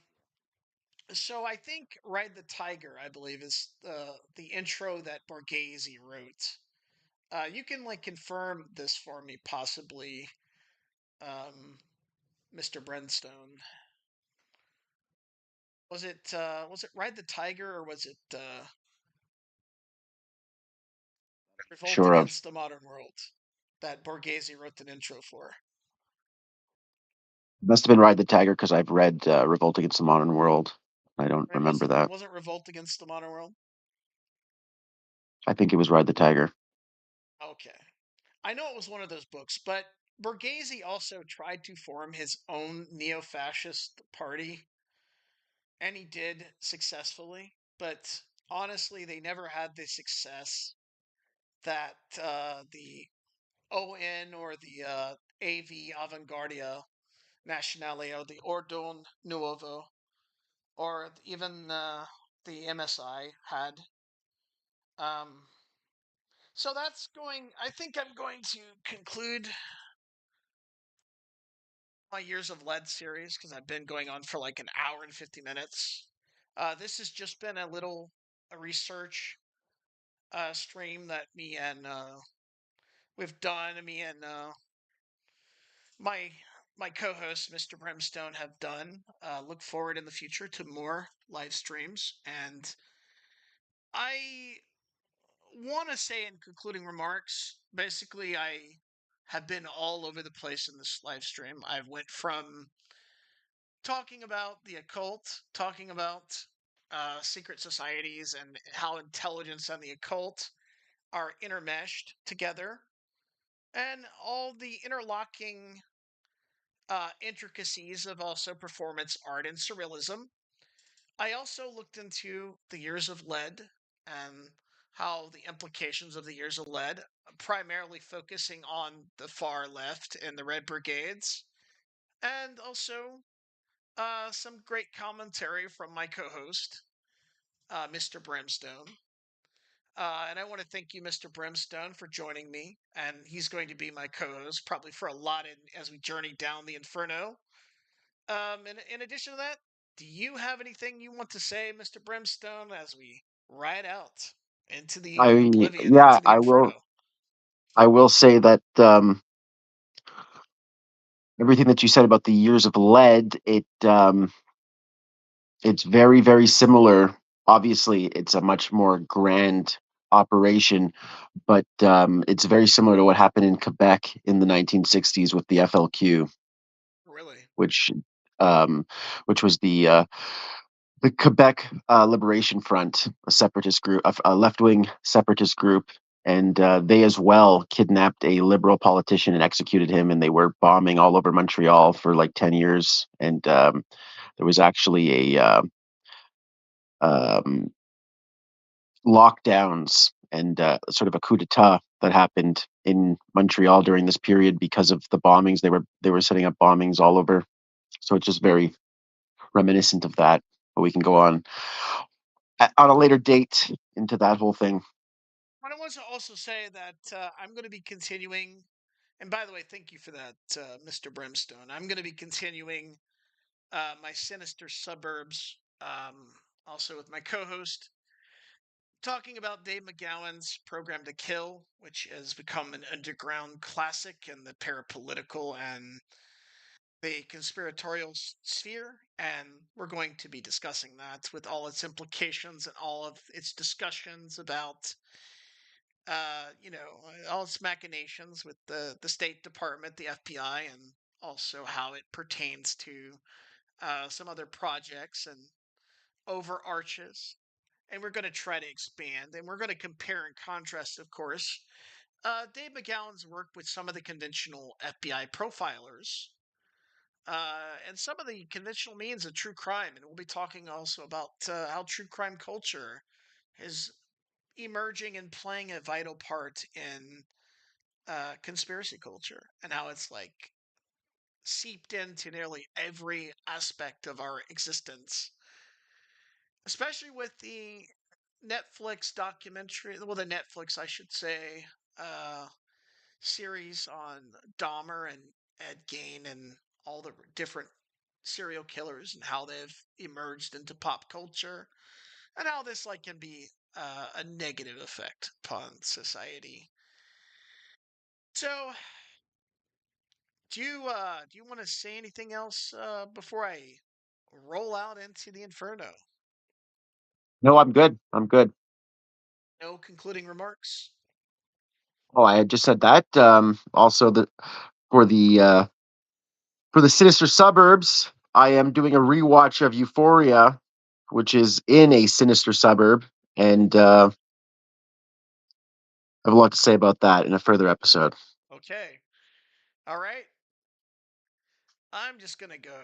so I think Ride the Tiger, I believe, is the intro that Borghese wrote. You can like confirm this for me, possibly, Mr. Brenstone. Was it Ride the Tiger or was it Revolt Sure of. Against the Modern World that Borghese wrote an intro for? Must have been Ride the Tiger because I've read Revolt Against the Modern World. I don't It remember wasn't. It that. wasn't Revolt Against the Modern World. I think it was Ride the Tiger. Okay, I know it was one of those books, but Borghese also tried to form his own neo-fascist party, and he did successfully. But honestly, they never had the success that the ON or the AV Avanguardia Nationale or the Ordon Nuovo or even the MSI had. Um, so that's going. I think I'm going to conclude my Years of Lead series because I've been going on for like an hour and 50 minutes. This has just been a research stream that me and we've done. Me and my my co-host Mr. Brimstone have done. Look forward in the future to more live streams, and I want to say in concluding remarks, basically I have been all over the place in this live stream. I went from talking about the occult, talking about secret societies and how intelligence and the occult are intermeshed together, and all the interlocking intricacies of also performance art and surrealism. I also looked into the years of lead and how the implications of the years of lead, primarily focusing on the far left and the Red Brigades, and also some great commentary from my co host, Mr. Brimstone. And I want to thank you, Mr. Brimstone, for joining me. And he's going to be my co host probably for a lot as we journey down the Inferno. And in addition to that, do you have anything you want to say, Mr. Brimstone, as we ride out into the oblivion, Yeah, into the Inferno? I will say that everything that you said about the years of lead, it's very, very similar. Obviously, it's a much more grand operation, but it's very similar to what happened in Quebec in the 1960s with the FLQ, Really? which um, which was the Quebec Liberation Front, a separatist group, a left-wing separatist group, and they as well kidnapped a liberal politician and executed him. And they were bombing all over Montreal for like 10 years. And there was actually a um, lockdowns and sort of a coup d'état that happened in Montreal during this period because of the bombings. They were setting up bombings all over. So it's just very reminiscent of that. But we can go on on a later date into that whole thing. I want to also say that I'm going to be continuing, and by the way, thank you for that, Mr. Brimstone. I'm going to be continuing my Sinister Suburbs, also with my co host, talking about Dave McGowan's Program to Kill, which has become an underground classic in the parapolitical and the conspiratorial sphere. And we're going to be discussing that with all its implications and all of its discussions about all its machinations with the State Department, the FBI, and also how it pertains to some other projects and overarches. And we're going to try to expand, and we're going to compare and contrast, of course, Dave McGowan's work with some of the conventional FBI profilers and some of the conventional means of true crime. And we'll be talking also about how true crime culture is emerging and playing a vital part in conspiracy culture and how it's like seeped into nearly every aspect of our existence, especially with the Netflix documentary, well, the Netflix, I should say, uh, series on Dahmer and Ed Gein and all the different serial killers and how they've emerged into pop culture and how this like can be a negative effect upon society. So, do you want to say anything else before I roll out into the Inferno? No, I'm good. I'm good. No concluding remarks. Oh, I had just said that. Also, for the uh, for the Sinister Suburbs, I am doing a rewatch of Euphoria, which is in a sinister suburb, and I have a lot to say about that in a further episode. Okay. All right. I'm just gonna go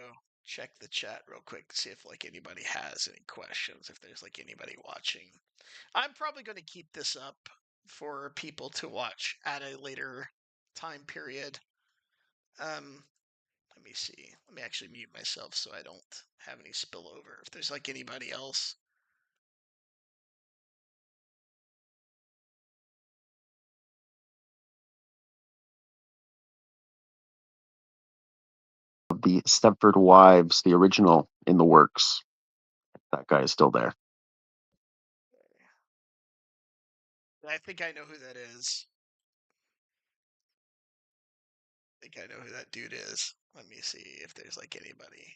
check the chat real quick to see if like anybody has any questions, if there's like anybody watching. I'm probably going to keep this up for people to watch at a later time period. Um, let me see. Let me actually mute myself so I don't have any spillover. If there's like anybody else. The Stepford Wives, the original, in the works. That guy is still there. I think I know who that is. I think I know who that dude is. Let me see if there's like anybody.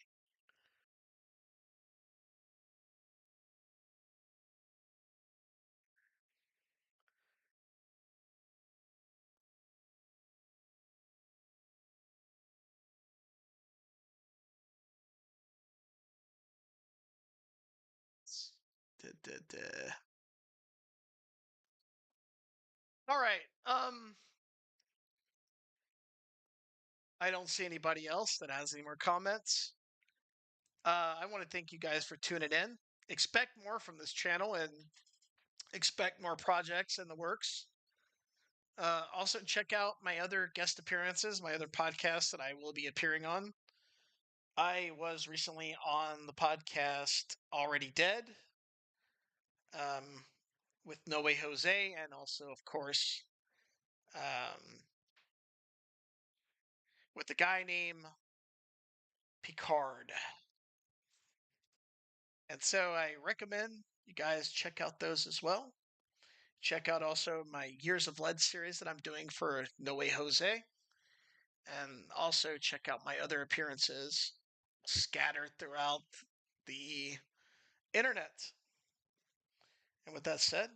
Da, da, da. All right. I don't see anybody else that has any more comments. I want to thank you guys for tuning in. Expect more from this channel and expect more projects in the works. Also, check out my other guest appearances, my other podcasts that I will be appearing on. I was recently on the podcast Already Dead um, with No Way Jose, and also, of course, um, with a guy named Picard. And so I recommend you guys check out those as well. Check out also my Years of Lead series that I'm doing for No Way Jose. And also check out my other appearances scattered throughout the internet. And with that said,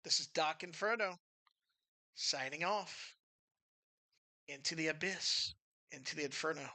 this is Doc Inferno signing off into the abyss, into the inferno.